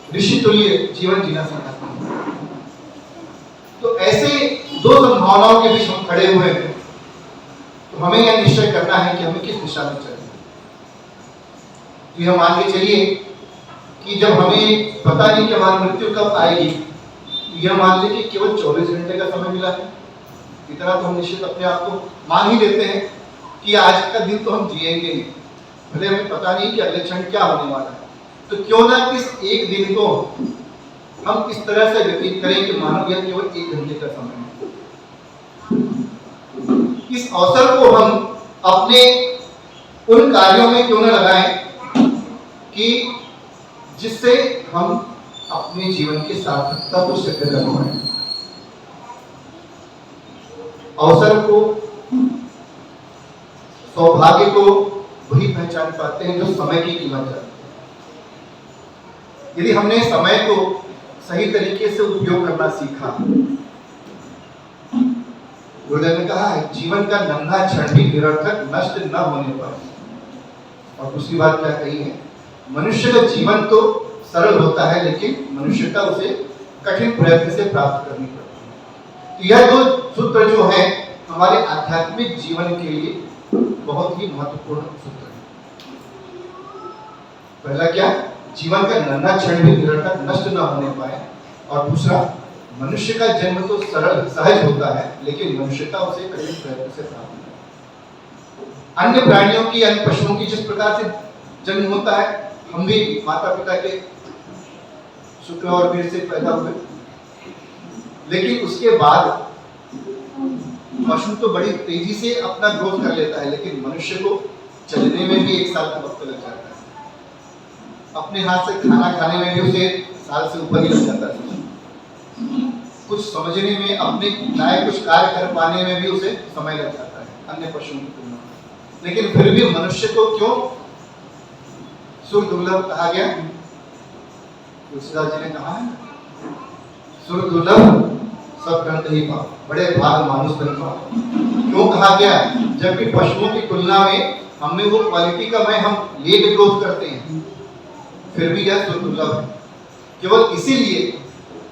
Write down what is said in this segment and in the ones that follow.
ऋषि तुल्य जीवन जीना सिखाते हैं। तो ऐसे दो संभावनाओं के बीच हम खड़े हुए हैं, तो हमें यह निश्चय करना है कि हमें किस दिशा में चलना है। तो यह मान के चलिए कि जब हमें पता नहीं कि हमारी मृत्यु कब आएगी, तो यह मान लीजिए कि केवल 24 घंटे का समय मिला है। इतना तो हम निश्चित अपने आप को मान ही लेते हैं कि आज का दिन तो हम जिएंगे नहीं, भले हमें पता नहीं कि अगले क्षण क्या होने वाला है। तो क्यों ना इस एक दिन को हम इस तरह से व्यतीत करें कि मानो यह केवल 1 घंटे का समय है। इस अवसर को हम अपने उन कार्यों में क्यों न लगाएं कि जिससे हम अपने जीवन की सार्थकता को सिद्ध कर पाए। अवसर को, सौभाग्य को वही पहचान पाते हैं जो समय की कीमत जानते हैं। यदि हमने समय को सही तरीके से उपयोग करना सीखा, गुरुदेव ने कहा है जीवन का नन्हा क्षण भी निरर्थक नष्ट न होने पर। और दूसरी बात क्या कही है, मनुष्य का जीवन तो सरल होता है लेकिन मनुष्यता उसे कठिन प्रयत्न से प्राप्त करनी पड़ती है। यह दो सूत्र जो है हमारे आध्यात्मिक जीवन के लिए बहुत ही महत्वपूर्ण सूत्र है। पहला क्या, जीवन का नन्हा क्षण भी निरर्थक नष्ट न होने पाए, और दूसरा मनुष्य का जन्म तो सरल सहज होता है लेकिन मनुष्यता उसे कठिन प्रयत्न से प्राप्त होती है। अन्य प्राणियों की, अन्य पशुओं की जिस प्रकार से जन्म होता है, हम भी माता पिता के शुक्र और वीर से पैदा हुए, लेकिन उसके बाद पशु तो बड़ी तेजी से अपना ग्रोथ कर लेता है, लेकिन मनुष्य को चलने में भी 1 साल का वक्त लग जाता है। अपने हाथ से खाना खाने में भी उसे 1 साल से ऊपर ही लग जाता है। कुछ समझने में, अपने नए कुछ कार्य कर पाने में भी उसे समय लग जाता है अन्य पशुओं की तुलना में। लेकिन फिर भी मनुष्य को क्यों सुर दुर्लभ कहा गया? तुलसीदास जी ने कहा है, सुर दुर्लभ सब ग्रंथ ही पाओ, बड़े भाग मानुष बन पाओ। क्यों कहा गया? जबकि पशुओं की तुलना में हमने वो क्वालिटी का मैं हम लेट ग्रोथ करते हैं, फिर भी यह सुर दुर्लभ है। केवल इसीलिए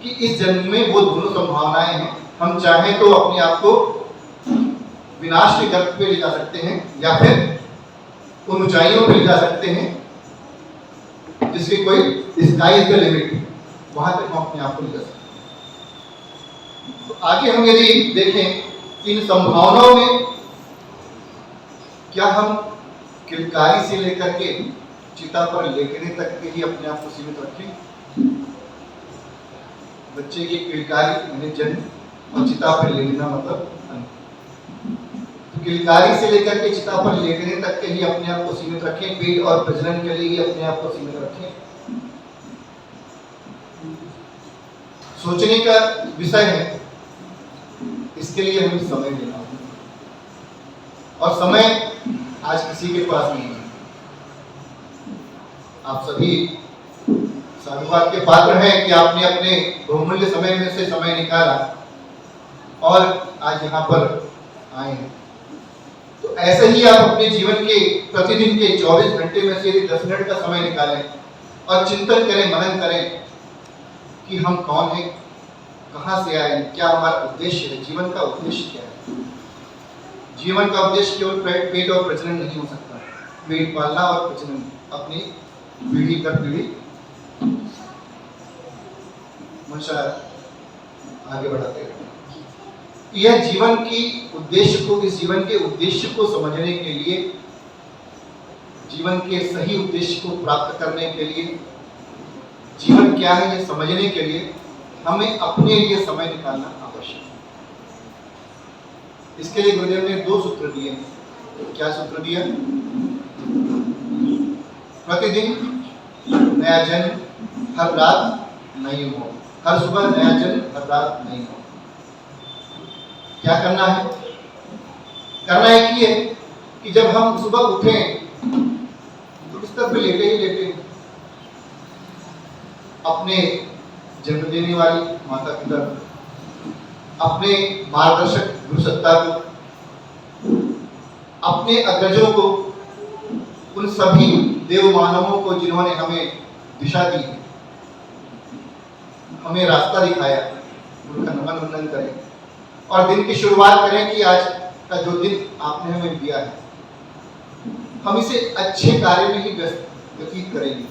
कि इस जन्म में वो दोनों संभावनाएं हैं। हम चाहें तो अपने आप को विनाश के गर्त पे ले जा सकते हैं, या फिर उन ऊंचाइयों पे ले जा सकते हैं जिसकी कोई स्काई इज द लिमिट, वहां तक हम अपने आप को ले जा सकते हैं। तो आगे हम यदि देखें इन संभावनाओं में, क्या हम किलकारी से लेकर के चिता पर लेटने तक के ही अपने आप को सीमित रखें? बच्चे की किलकारी यानी जन्म और चिता पर लेटना मतलब तो किलकारी से लेकर के चिता पर लेटने तक के ही अपने आप को सीमित रखें, पेट और प्रजनन के लिए ही अपने आप को सीमित रखें। सोचने का विषय है, इसके लिए हमें समय देना होगा, और समय आज किसी के पास नहीं है। आप सभी साधुवाद के पात्र हैं कि आपने अपने बहुमूल्य समय में से समय निकाला और आज यहाँ पर आए हैं। तो ऐसे ही आप अपने जीवन के प्रतिदिन के 24 घंटे में से यदि 10 मिनट का समय निकालें और चिंतन करें, मनन करें कि हम कौन हैं, कहाँ से आए, क्या हमारा उद्देश्य है, जीवन का उद्देश्य क्या है। जीवन का उद्देश्य केवल पेट और प्रजनन नहीं हो सकता, पेट पालना और प्रजनन, अपनी पीढ़ी दर पीढ़ी मनुष्य आगे बढ़ाते हैं। यह जीवन की उद्देश्य को, इस जीवन के उद्देश्य को समझने के लिए, जीवन के सही उद्देश्य को प्राप्त करने के लिए, जीवन क्या है यह समझने के लिए हमें अपने लिए समय निकालना आवश्यक है। इसके लिए गुरुदेव ने 2 सूत्र दिए हैं। क्या सूत्र दिया? प्रतिदिन नया जन्म, हर रात नई मौत, हर सुबह नया जन्म, हर रात नई मौत। क्या करना है? करना एक ही है कि जब हम सुबह उठें तो बिस्तर पे लेटे ही लेटे अपने जन्म देने वाली माता पिता, अपने मार्गदर्शक गुरु सत्ता को, अपने अग्रजों को, उन सभी देव मानवों को जिन्होंने हमें दिशा दी है, हमें रास्ता दिखाया, उनका नमन वंदन करें और दिन की शुरुआत करें कि आज का जो दिन आपने हमें दिया है हम इसे अच्छे कार्य में ही व्यतीत करेंगे।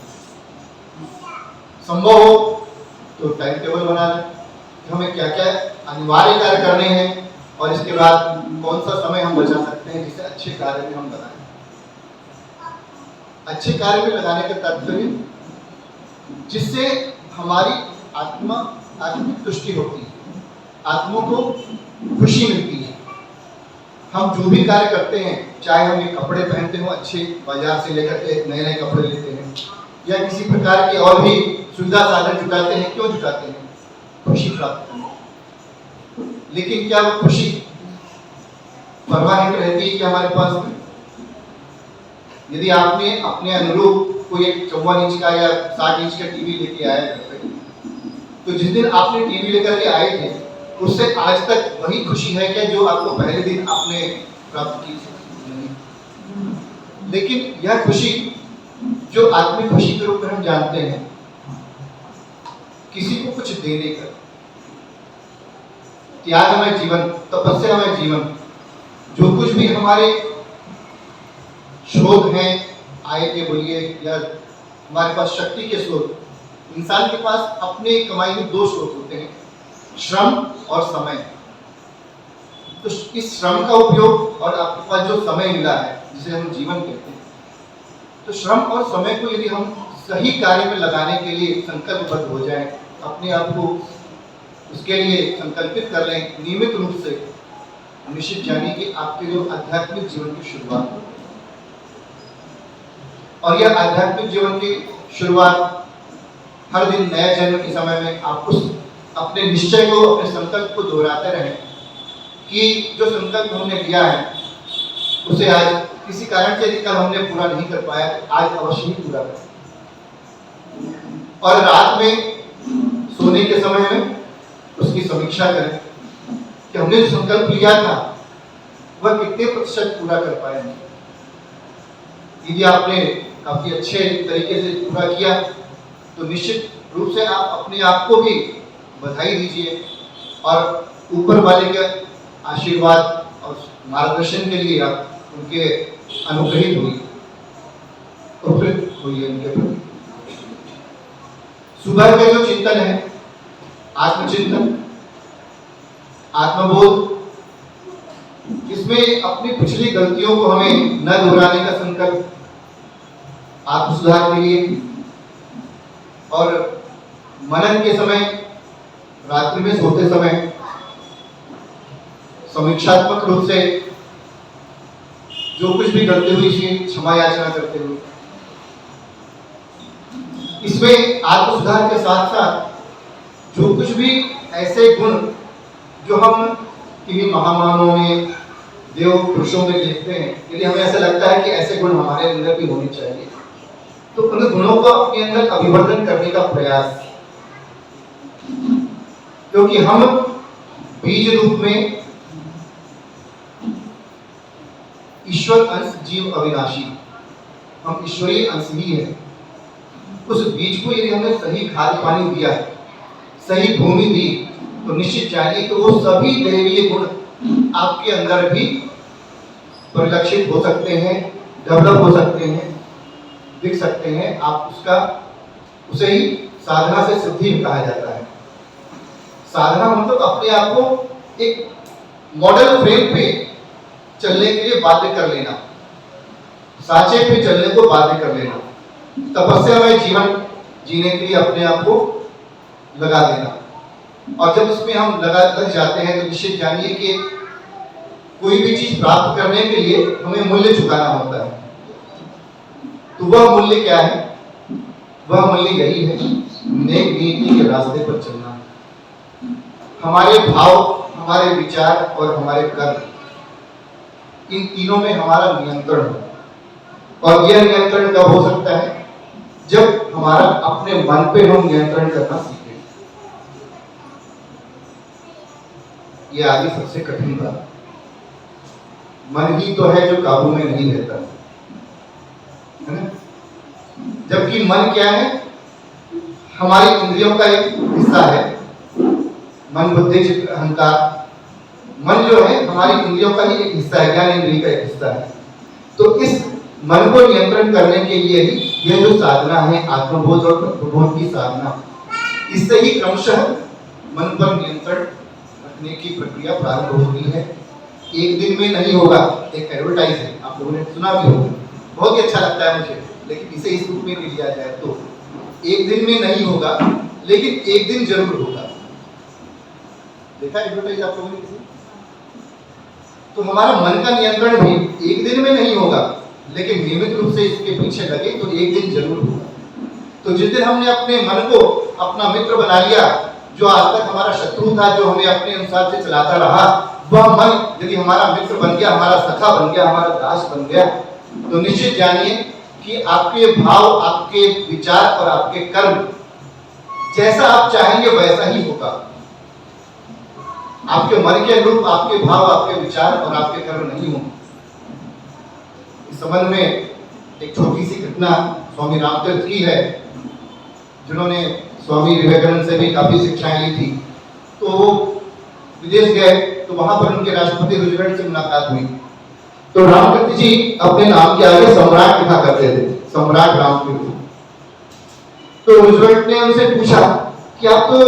संभव हो तो टाइम टेबल बना लें कि हमें क्या क्या अनिवार्य कार्य करने हैं और इसके बाद कौन सा समय हम बचा सकते हैं जिसे अच्छे कार्य में हम लगाएं। अच्छे कार्य में लगाने का तात्पर्य जिससे हमारी आत्मिक तुष्टि होती है, आत्मा को खुशी मिलती है। हम जो भी कार्य करते हैं, चाहे हम ये कपड़े पहनते हो अच्छे, बाजार से लेकर के नए नए कपड़े लेते हैं या किसी प्रकार के और भी सुविधा साधन जुटाते हैं, क्यों जुटाते हैं? खुशी प्राप्त करने। लेकिन क्या वो खुशी परमानेंट रहती है कि हमारे पास में? यदि आपने अपने अनुरूप कोई एक 54 इंच का या 60 इंच का टीवी लेके आया घर पे, तो जिस दिन आपने टीवी लेकर के आए थे उससे आज तक वही खुशी है क्या जो आपको पहले दिन आपने प्राप्त की थी? लेकिन यह खुशी जो आत्मिक खुशी के रूप में हम जानते हैं, किसी को कुछ देने का, त्यागमय जीवन, तपस्यामय जीवन, जो कुछ भी हमारे स्रोत हैं, आय के बोलिए या हमारे पास शक्ति के स्रोत, इंसान के पास अपने कमाई में 2 स्रोत होते हैं, श्रम और समय। तो इस श्रम का उपयोग और आपके पास जो समय मिला है जिसे हम जीवन कहते हैं, तो श्रम और समय को यदि हम सही कार्य में लगाने के लिए संकल्पबद्ध हो जाएं, अपने आप को उसके लिए संकल्पित कर लें नियमित रूप से, निश्चित जानिए कि आपके जो आध्यात्मिक जीवन की शुरुआत होगी। और यह आध्यात्मिक जीवन की शुरुआत हर दिन नए जन्म के समय में आप उस अपने निश्चय को, अपने संकल्प को दोहराते रहें कि जो संकल्प हमने लिया है उसे आज किसी कारण से कल हमने पूरा नहीं कर पाया, आज अवश्य ही पूरा करें। और रात में सोने के समय में उसकी समीक्षा करें कि हमने जो संकल्प लिया था वह कितने प्रतिशत पूरा कर पाए हैं। यदि आपने काफी अच्छे तरीके से पूरा किया तो निश्चित रूप से आप अपने आप को भी बधाई दीजिए और ऊपर वाले के आशीर्वाद और मार्गदर्शन के लिए आप उनके अनुग्रहित हुई, उपकृत हुई उनके प्रति। सुबह का जो चिंतन है, आत्मचिंतन, आत्मबोध, इसमें अपनी पिछली गलतियों को हमें न दोहराने का संकल्प, आत्म सुधार के लिए। और मनन के समय, रात्रि में सोते समय समीक्षात्मक रूप से जो कुछ भी गलती हुई इसकी क्षमा याचना करते हुए, इसमें आत्म सुधार के साथ साथ जो कुछ भी ऐसे गुण जो हम किन्हीं महामानवों में, देव पुरुषों में देखते हैं, यदि हमें ऐसा लगता है कि ऐसे गुण हमारे अंदर भी होने चाहिए, तो उन गुणों का अपने अंदर अभिवर्धन करने का प्रयास, क्योंकि हम बीज रूप में ईश्वर अंश, जीव अविनाशी, हम ईश्वरीय अंश ही है। उस बीज को यदि हमने सही खाद पानी दिया, सही भूमि दी, तो निश्चित जानिए कि वो सभी दैवीय गुण आपके अंदर भी परिलक्षित हो सकते हैं, डेवलप हो सकते हैं, दिख सकते हैं। आप उसे ही साधना से सिद्धि कहा जाता है। साधना मतलब अपने आप को एक मॉडल फ्रेम पे चलने के लिए बाध्य कर लेना, साचे पे चलने को बाध्य कर लेना, तपस्यामय जीवन जीने के लिए अपने आप को लगा देना। और जब इसमें हम लग जाते हैं तो निश्चित जानिए कि कोई भी चीज प्राप्त करने के लिए हमें मूल्य चुकाना होता है। तो वह मूल्य क्या है? वह मूल्य यही है, नेक नीति के रास्ते पर चलना। हमारे भाव, हमारे विचार और हमारे कर्म, इन तीनों में हमारा नियंत्रण हो। और यह नियंत्रण कब हो सकता है? जब हमारा अपने मन पे हम नियंत्रण करना सीखें। यह आगे सबसे कठिन बात, मन ही तो है जो काबू में नहीं रहता, है ना? जबकि मन क्या है? हमारी इंद्रियों का एक हिस्सा है मन, बुद्धि, चित्त, अहंकार। मन जो है हमारी इंद्रियों का ही एक हिस्सा है, ज्ञान इंद्रिय का एक हिस्सा है। तो इस मन को नियंत्रण करने के लिए ही यह जो साधना है आत्मबोध और तत्वबोध की साधना, इससे ही क्रमशः मन पर नियंत्रण रखने की प्रक्रिया प्रारंभ होती है। एक दिन में नहीं होगा। एक एडवर्टाइज है, आप लोगों ने सुना भी होगा, बहुत ही अच्छा लगता है मुझे, लेकिन इसे इस रूप में भी लिया जाए तो एक दिन में नहीं होगा, लेकिन एक दिन जरूर होगा। देखा एडवर्टाइज आप लोगों ने किसी? तो हमारा मन का नियंत्रण भी एक दिन में नहीं होगा, लेकिन नियमित रूप से इसके पीछे लगे तो एक दिन जरूर होगा। तो जिस दिन हमने अपने मन को अपना मित्र बना लिया, जो आज तक हमारा शत्रु था, जो हमें अपने अनुसार से चलाता रहा, वह मन यदि हमारा मित्र बन गया, हमारा सखा बन गया, हमारा दास बन गया, तो निश्चित जानिए कि आपके भाव, आपके विचार और आपके कर्म जैसा आप चाहेंगे वैसा ही होगा। आपके मन के अनुरूप आपके भाव, आपके विचार और आपके कर्म नहीं होंगे। इस संबंध में एक छोटी सी घटना स्वामी रामतीर्थ की है, जिन्होंने स्वामी विवेकानंद से भी काफी शिक्षाएं ली थी। तो वो विदेश गए, तो वहां पर उनके राष्ट्रपति रूजवेल्ट से मुलाकात हुई। तो रामतीर्थ जी अपने नाम के आगे सम्राट लिखा करते थे, सम्राट रामतीर्थ। तो रूजवेल्ट ने उनसे पूछा कि आप तो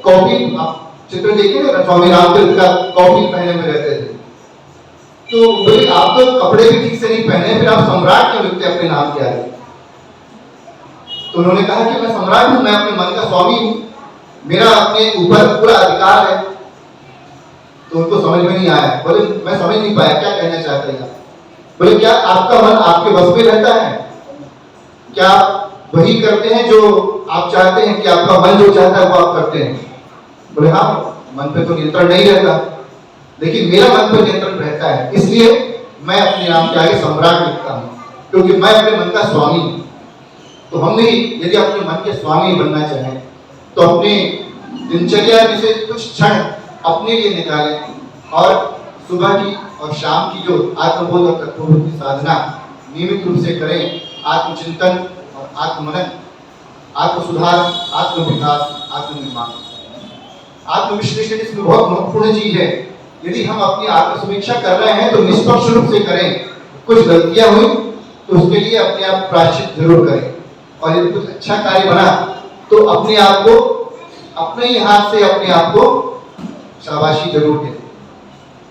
कॉपी, आप चित्र देखिए ना, स्वामी रामतीर्थ का कॉपी पहने में रहते थे, तो बोले आप तो कपड़े भी ठीक से नहीं पहने, फिर आप सम्राट क्यों लिखते अपने नाम के आगे? तो उन्होंने कहा कि मैं सम्राट हूं, मैं अपने मन का स्वामी हूं, मेरा अपने ऊपर पूरा अधिकार है। तो उनको समझ में नहीं आया, बोले मैं समझ नहीं पाया क्या कहना चाहते हैं। बोले क्या आपका मन आपके बस में रहता है? क्या आप वही करते हैं जो आप चाहते हैं, कि आपका मन जो चाहता है वो आप करते हैं? बोले हाँ, मन पे तो नियंत्रण नहीं रहता, लेकिन मेरा मन पर नियंत्रण रहता है, इसलिए मैं अपने नाम के आगे सम्राट लिखता हूँ, क्योंकि मैं अपने मन का स्वामी हूँ। तो हम भी यदि अपने मन के स्वामी बनना चाहें तो अपनी दिनचर्या में से कुछ क्षण अपने लिए निकालें और सुबह की और शाम की जो आत्मबोध और तत्वबोध की साधना नियमित रूप से करें। आत्मचिंतन और आत्मनन, आत्मसुधार, आत्मविकास, आत्मनिर्माण, आत्मविश्लेषण इसमें बहुत महत्वपूर्ण चीज है। यदि हम अपनी आत्मसमीक्षा कर रहे हैं तो निष्पक्ष रूप से करें। कुछ गलतियां हुई तो उसके लिए अपने आप प्रायश्चित जरूर करें, और यदि कुछ अच्छा कार्य बना तो अपने आप को, अपने ही हाथ से अपने आप को शाबाशी जरूर दें,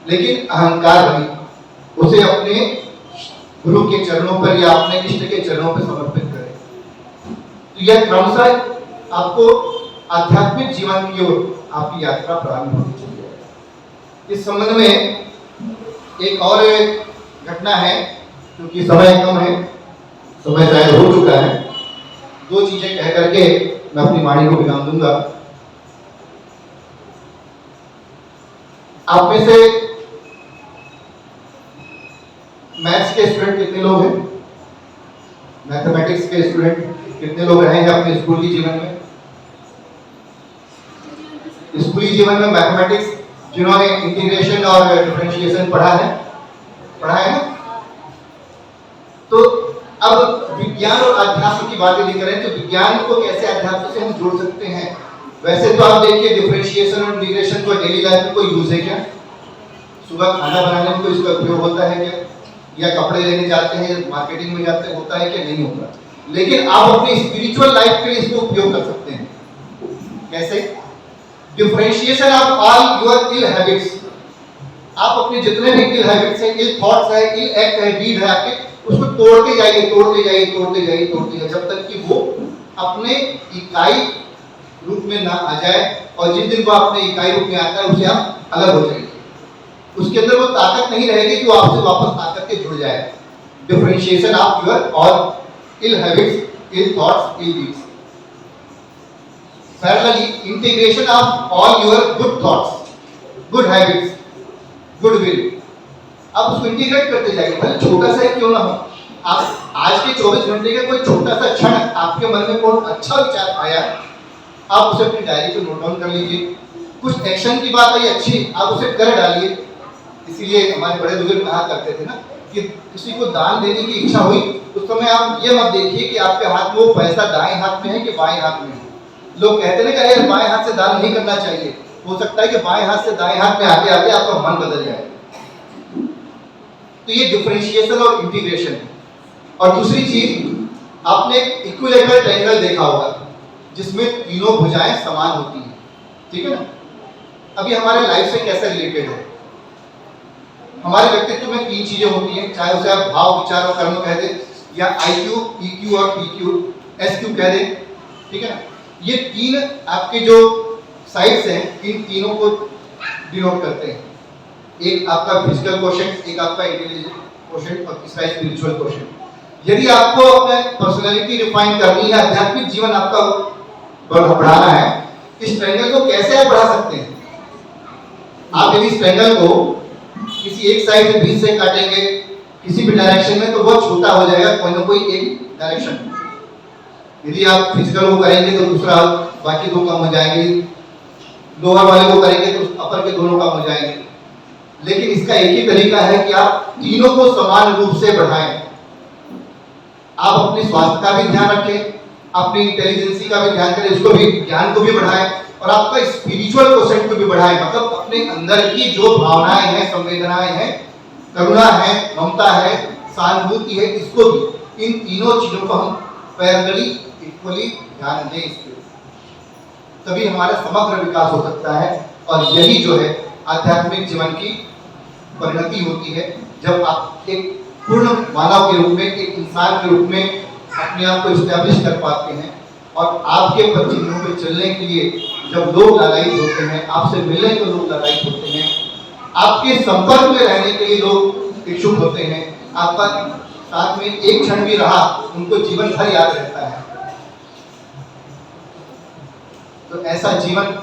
लेकिन अहंकार नहीं, उसे अपने गुरु के चरणों पर या अपने इष्ट के चरणों पर समर्पित करें। तो यह क्रमशः आपको आध्यात्मिक जीवन की ओर आपकी यात्रा प्रारंभ होनी चाहिए। इस संबंध में एक और घटना है, क्योंकि समय कम है, समय शायद हो चुका है। दो चीजें कह करके मैं अपनी वाणी को विराम दूंगा। आप में से मैथ्स के स्टूडेंट कितने लोग हैं? मैथमेटिक्स के स्टूडेंट कितने लोग रहे हैं अपने स्कूली जीवन में? स्कूली जीवन में मैथमेटिक्स जिन्होंने इंटीग्रेशन और डिफरेंशिएशन पढ़ा है ना? तो अब विज्ञान और अध्यात्म की बात यदि करें तो विज्ञान को कैसे अध्यात्म से हम जोड़ सकते हैं? वैसे तो आप देखिए डिफरेंशिएशन और इंटीग्रेशन को डेली लाइफ में कोई यूज है क्या? सुबह खाना बनाने में कोई इसका उपयोग होता है क्या? या कपड़े लेने जाते हैं, मार्केटिंग में जाते हैं, होता है क्या? नहीं होता। लेकिन आप अपनी स्पिरिचुअल लाइफ के लिए इसको उपयोग कर सकते हैं। कैसे? Differentiation of all your ill habits. आप अपने जितने भी इल हैबिट्स हैं, इल थॉट्स है, इल एक्ट है, डीड है आपके, उसको तोड़ते जाइए, जब तक कि वो अपने इकाई रूप में ना आ जाए। और जिस दिन वो अपने इकाई रूप में आता है उससे आप अलग हो जाएंगे। उसके अंदर वो ताकत नहीं रहेगी कि वो आपसे वापस आकर के जुड़ जाए। Differentiation of your all ill habits, ill thoughts, ill deeds. Parallelly, integration of all your good thoughts, good habits, good will. आप उसको इंटीग्रेट करते जाइए, भले छोटा सा क्यों ना हो। आप आज के 24 घंटे का कोई छोटा सा क्षण आपके मन में कोई अच्छा विचार आया, आप उसे अपनी डायरी पे नोट डाउन कर लीजिए। कुछ एक्शन की बात आई अच्छी, आप उसे कर डालिए। इसीलिए हमारे बड़े बुजुर्ग कहा करते थे ना कि किसी को दान देने की इच्छा हुई उस समय आप ये मत देखिए कि आपके हाथ में वो पैसा दाएं हाथ में है कि बाएं हाथ में है। लोग कहते हैं कि अरे बाएं हाथ से दान नहीं करना चाहिए, हो सकता है कि बाएं हाथ से दाएं हाथ में आगे आगे आपका मन बदल जाए। तो ये डिफरेंशिएशन और इंटीग्रेशन है। और दूसरी चीज, आपने इक्विलेटरल ट्रायंगल देखा होगा जिसमें तीनों भुजाएं समान होती हैं, ठीक है ना। अभी हमारे लाइफ से कैसे रिलेटेड है, हमारे व्यक्तित्व में तीन चीजें होती हैं, चाहे उसे आप भाव, विचार और कर्म कह दें, या IQ, EQ और PQ, SQ कह दें, ठीक है ना। ये तीन आपके जो साइड्स हैं, इन तीनों को डिनोट करते हैं। एक आपका फिजिकल क्वोशेंट, एक आपका इंटेलिजेंस क्वोशेंट और तीसरा स्पिरिचुअल क्वोशेंट। यदि आपको अपने पर्सनालिटी रिफाइन करनी है, आध्यात्मिक जीवन आपका बढ़ाना है, इस ट्रायंगल को कैसे आप बढ़ा सकते हैं? आप यदि इस ट्रायंगल को किसी एक साइड से बीच से काटेंगे किसी भी डायरेक्शन में, तो वो छोटा हो जाएगा कोई ना कोई एक डायरेक्शन। यदि आप फिजिकल को करेंगे तो दूसरा, बाकी दो कम हो जाएंगे, लोअर वाले को करेंगे तो अपर के दोनों कम हो जाएंगे। लेकिन इसका एक ही तरीका है कि आप तीनों को समान रूप से बढ़ाएं। आप अपने स्वास्थ्य का भी ध्यान रखें, अपनी इंटेलिजेंसी का भी ध्यान करें, उसको भी, ज्ञान को भी बढ़ाएं, और आपका स्पिरिचुअल क्वोशेंट को भी बढ़ाएं। मतलब अपने अंदर की जो भावनाएं हैं, संवेदनाएं हैं, करुणा है, ममता है, सहानुभूति है, इसको भी, इन तीनों चीजों को हम पैरेलली, इक्वली ध्यान दें इसके, तभी हमारा समग्र विकास हो सकता है। और यही जो है आध्यात्मिक जीवन की परिणति होती है, जब आप एक पूर्ण मानव के रूप में, एक इंसान के रूप में अपने आप को इस्टेब्लिश कर पाते हैं। और आपके चिन्हों पे चलने के लिए जब लोग लालायित होते हैं, आपसे मिलने को लोग लालायित होते हैं, आपके संपर्क में रहने के लिए लोग इच्छुक होते हैं, आपका साथ में एक क्षण भी रहा उनको जीवन भर याद रहता है। तो ऐसा जीवन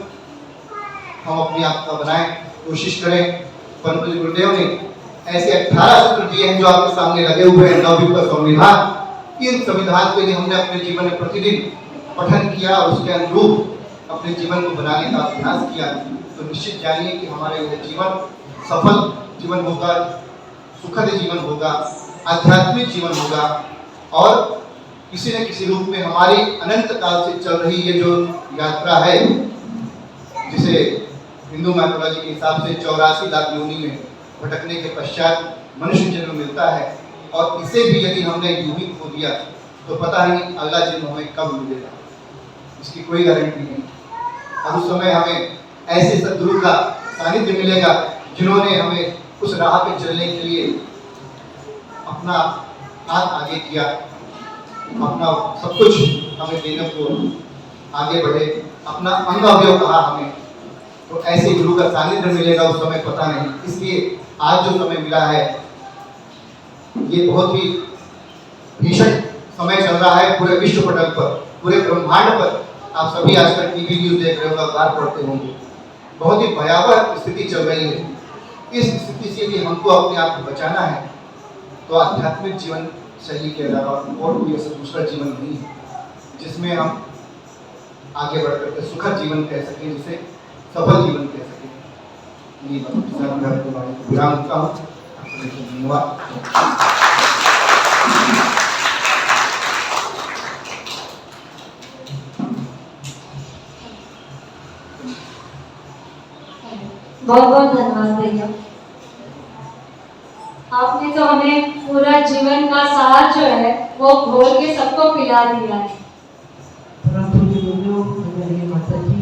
हम अपने आप का बनाएं, कोशिश करें। परम पूज्य गुरुदेव ने ऐसे 18 सूत्र दिए हैं जो आपके सामने लगे हुए हैं, नवयुग का संविधान। इन संविधान को यदि हमने अपने जीवन में प्रतिदिन पठन किया और उसके अनुरूप अपने जीवन को बनाने का अभ्यास किया, तो निश्चित जानिए कि हमारा यह जीवन सफल जीवन होगा, सुखद जीवन होगा, आध्यात्मिक जीवन होगा, और किसी न किसी रूप में हमारी अनंत काल से चल रही ये जो यात्रा है, जिसे हिंदू मैथोलॉजी के हिसाब से 84 लाख योनि में भटकने के पश्चात मनुष्य जन्म मिलता है, और इसे भी यदि हमने यूं ही खो दिया तो पता नहीं अगला जन्म हमें कब मिलेगा, इसकी कोई गारंटी नहीं। और उस समय हमें ऐसे सद्गुरु का सानिध्य मिलेगा जिन्होंने हमें उस राह पे चलने के लिए अपना हाथ आगे किया, अपना सब कुछ हमें देने को आगे बढ़े, अपना अंग अवयव कहा हमें। तो ऐसे गुरु का सानिध्य मिलेगा उस समय पता नहीं। इसलिए आज जो समय मिला है ये बहुत ही भीषण समय चल रहा है पूरे विश्व पटल पर, पूरे ब्रह्मांड पर। आप सभी आजकल टीवी न्यूज देख रहे होंगे, अखबार पढ़ते होंगे, बहुत ही भयावह स्थिति चल रही है। इस स्थिति से यदि हमको अपने आप को बचाना है तो आध्यात्मिक जीवन शैली के अलावा और कोई ऐसा दूसरा जीवन नहीं है जिसमें हम आगे बढ़ करके सुखद जीवन कह सकें, जिसे सफल जीवन कह सकें। ये विराम देता हूँ। धन्यवाद। बहुत बहुत धन्यवाद भैया, आपने तो हमें पूरा जीवन का सार जो है वो घोल के सबको पिला दिया है। परंतु जो मेरी माता जी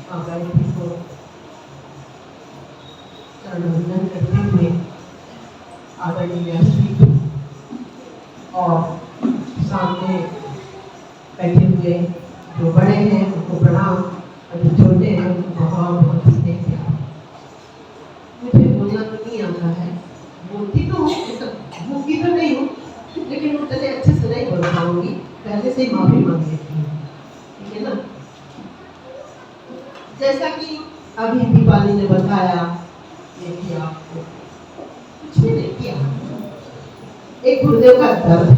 गायत्री को चरणवंदन करते हुए आदरणीय व्यासपीठ और सामने बैठे हुए जो बड़े हैं उनको प्रणाम और जो छोटे हैं उनको बहुत बहुत स्नेह प्यार। मुझे बोलना तो नहीं आता है, बोलती तो हूँ, भूखी तो नहीं हूँ, लेकिन उतने अच्छे से नहीं बोल पाऊंगी, पहले से ही माफी मांग लेती हूँ, ठीक है ना। जैसा कि अभी दीपाली ने बताया, ये किया आपको कुछ भी नहीं किया। एक गुरुदेव का दर्द है,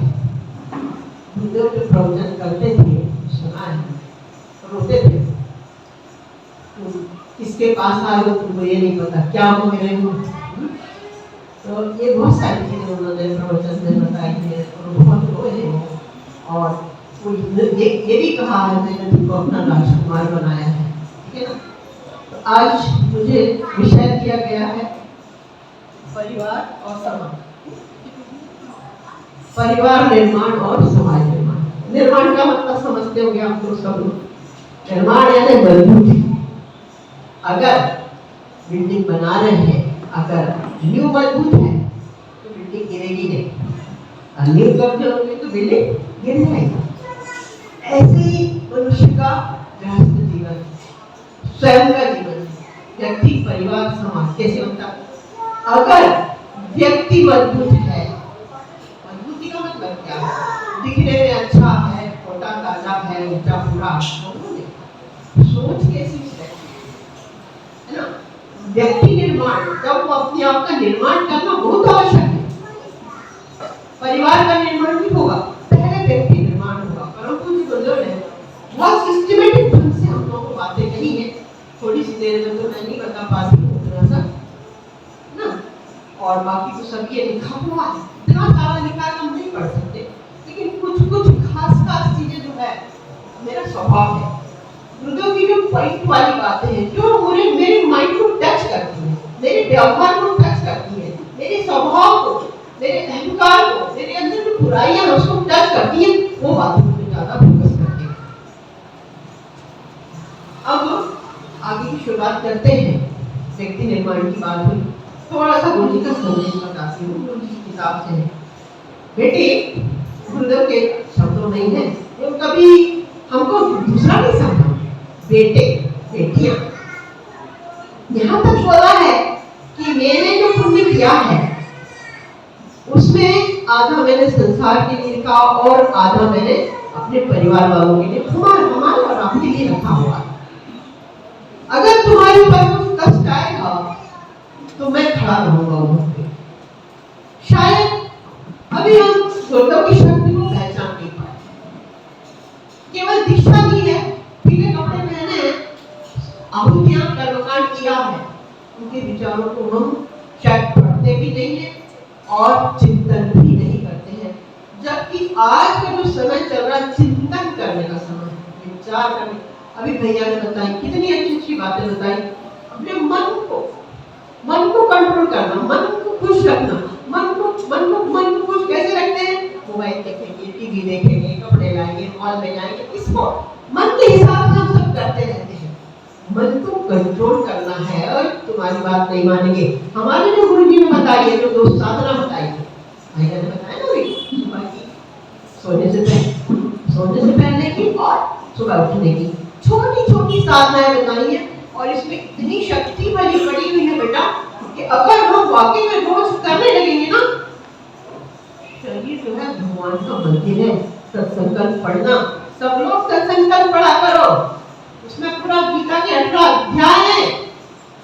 गुरुदेव जो प्रवचन करते थे सुना है, रोते थे, किसके पास आए हो तुमको ये नहीं पता क्या हो मेरे मुंह। तो ये बहुत सारी चीजें उन्होंने प्रवचन में बताई है और बहुत रोए हैं और ये भी कहा है मैंने तुमको अपना राजकुमार बनाया है, ठीक है ना। तो आज मुझे विषय दिया गया है परिवार और समाज, परिवार निर्माण और समाज निर्माण। निर्माण का मतलब समझते होंगे आप लोग सब लोग। निर्माण यानी मजबूती। अगर बिल्डिंग बना रहे हैं, अगर नींव मजबूत है तो बिल्डिंग गिरेगी नहीं, और नींव कमजोर होगी तो बिल्डिंग गिर जाएगी। ऐसे ही मनुष्य का गृहस्थ जीवन, स्वयं का जीवन, व्यक्ति, परिवार, समाज कैसे होता है? अगर व्यक्ति मजबूत है, मजबूती का मतलब क्या है? दिखने में अच्छा है, छोटा ताजा है, ऊंचा पूरा, सोच कैसी है ना। व्यक्ति निर्माण, जब वो अपने आप का निर्माण करना बहुत आवश्यक है। परिवार का निर्माण भी होगा, पहले व्यक्ति निर्माण होगा। परंतु जो गुरुदेव ने बहुत सिस्टमेटिक ढंग से हम लोगों को बातें कही है, थोड़ी सी देर में तो मैं नहीं बता पाती हूँ उतना सा ना, और बाकी तो सब ये लिखा हुआ है। इतना सारा लिखा है हम नहीं पढ़ सकते, लेकिन कुछ कुछ खास चीजें जो है मेरा स्वभाव है। गुरुदेव की जो पॉइंट वाली बातें हैं जो मेरे माइंड को टच करती है, मेरे व्यवहार को टच करती है, मेरे स्वभाव को, मेरे अहंकार को, मेरे अंदर जो बुराइयां हैं उसको टच करती है, वो बातों पे ज्यादा फोकस करती है। अब आगे की शुरुआत करते हैं। व्यक्ति निर्माण की बात हुई, थोड़ा सा गुरु जी का संदेश बताती हूँ, गुरु जी की किताब से है। बेटे, गुरुदेव के शब्दों नहीं है, वो कभी हमको दूसरा नहीं समझा। बेटे, बेटियां, यहाँ तक बोला है कि मैंने जो पुण्य किया है उसमें आधा मैंने संसार के लिए लिखा और आधा मैंने अपने परिवार वालों के लिए, हमारे और आपके लिए रखा हुआ। अगर तुम्हारे ऊपर कुछ कष्ट आएगा तो मैं खड़ा रहूंगा वहां पे। शायद अभी हम गुरुदेव की शक्ति को पहचान नहीं पाए, केवल दीक्षा ली है, पीले कपड़े पहने, आहुतियां कर्मकांड किया है, उनके विचारों को हम शायद पढ़ते भी नहीं है और चिंतन भी नहीं करते हैं। जबकि आज का जो समय चल रहा है चिंतन करने का समय है, विचार करने। अभी भैया ने बताई, कितनी अच्छी बातें बताई। अपने मन को कंट्रोल करना, मन को खुश रखना। मन को खुश कैसे रखते हैं? मोबाइल देखेंगे, टीवी देखेंगे, कपड़े लाएंगे, मॉल में जाएंगे, इसको मन के हिसाब से हम सब करते रहते हैं। मन को कंट्रोल करना है। और तुम्हारी बात नहीं मानेंगे, हमारे जो गुरु जी ने बताई है, जो दो साधना बताई है, भैया ने बताया ना भाई, सुबह की सोने से पहले की और सुबह उठने की छोटी छोटी साधनाएं बताई है। और इसमें इतनी शक्ति भरी पड़ी हुई है बेटा कि अगर हम वाकई में रोज करने लगेंगे ना, शरीर जो है भगवान का मंदिर है। सत्संकल्प पढ़ना, सब लोग सत्संकल्प पढ़ा करो, उसमें पूरा गीता के 18 अध्याय है।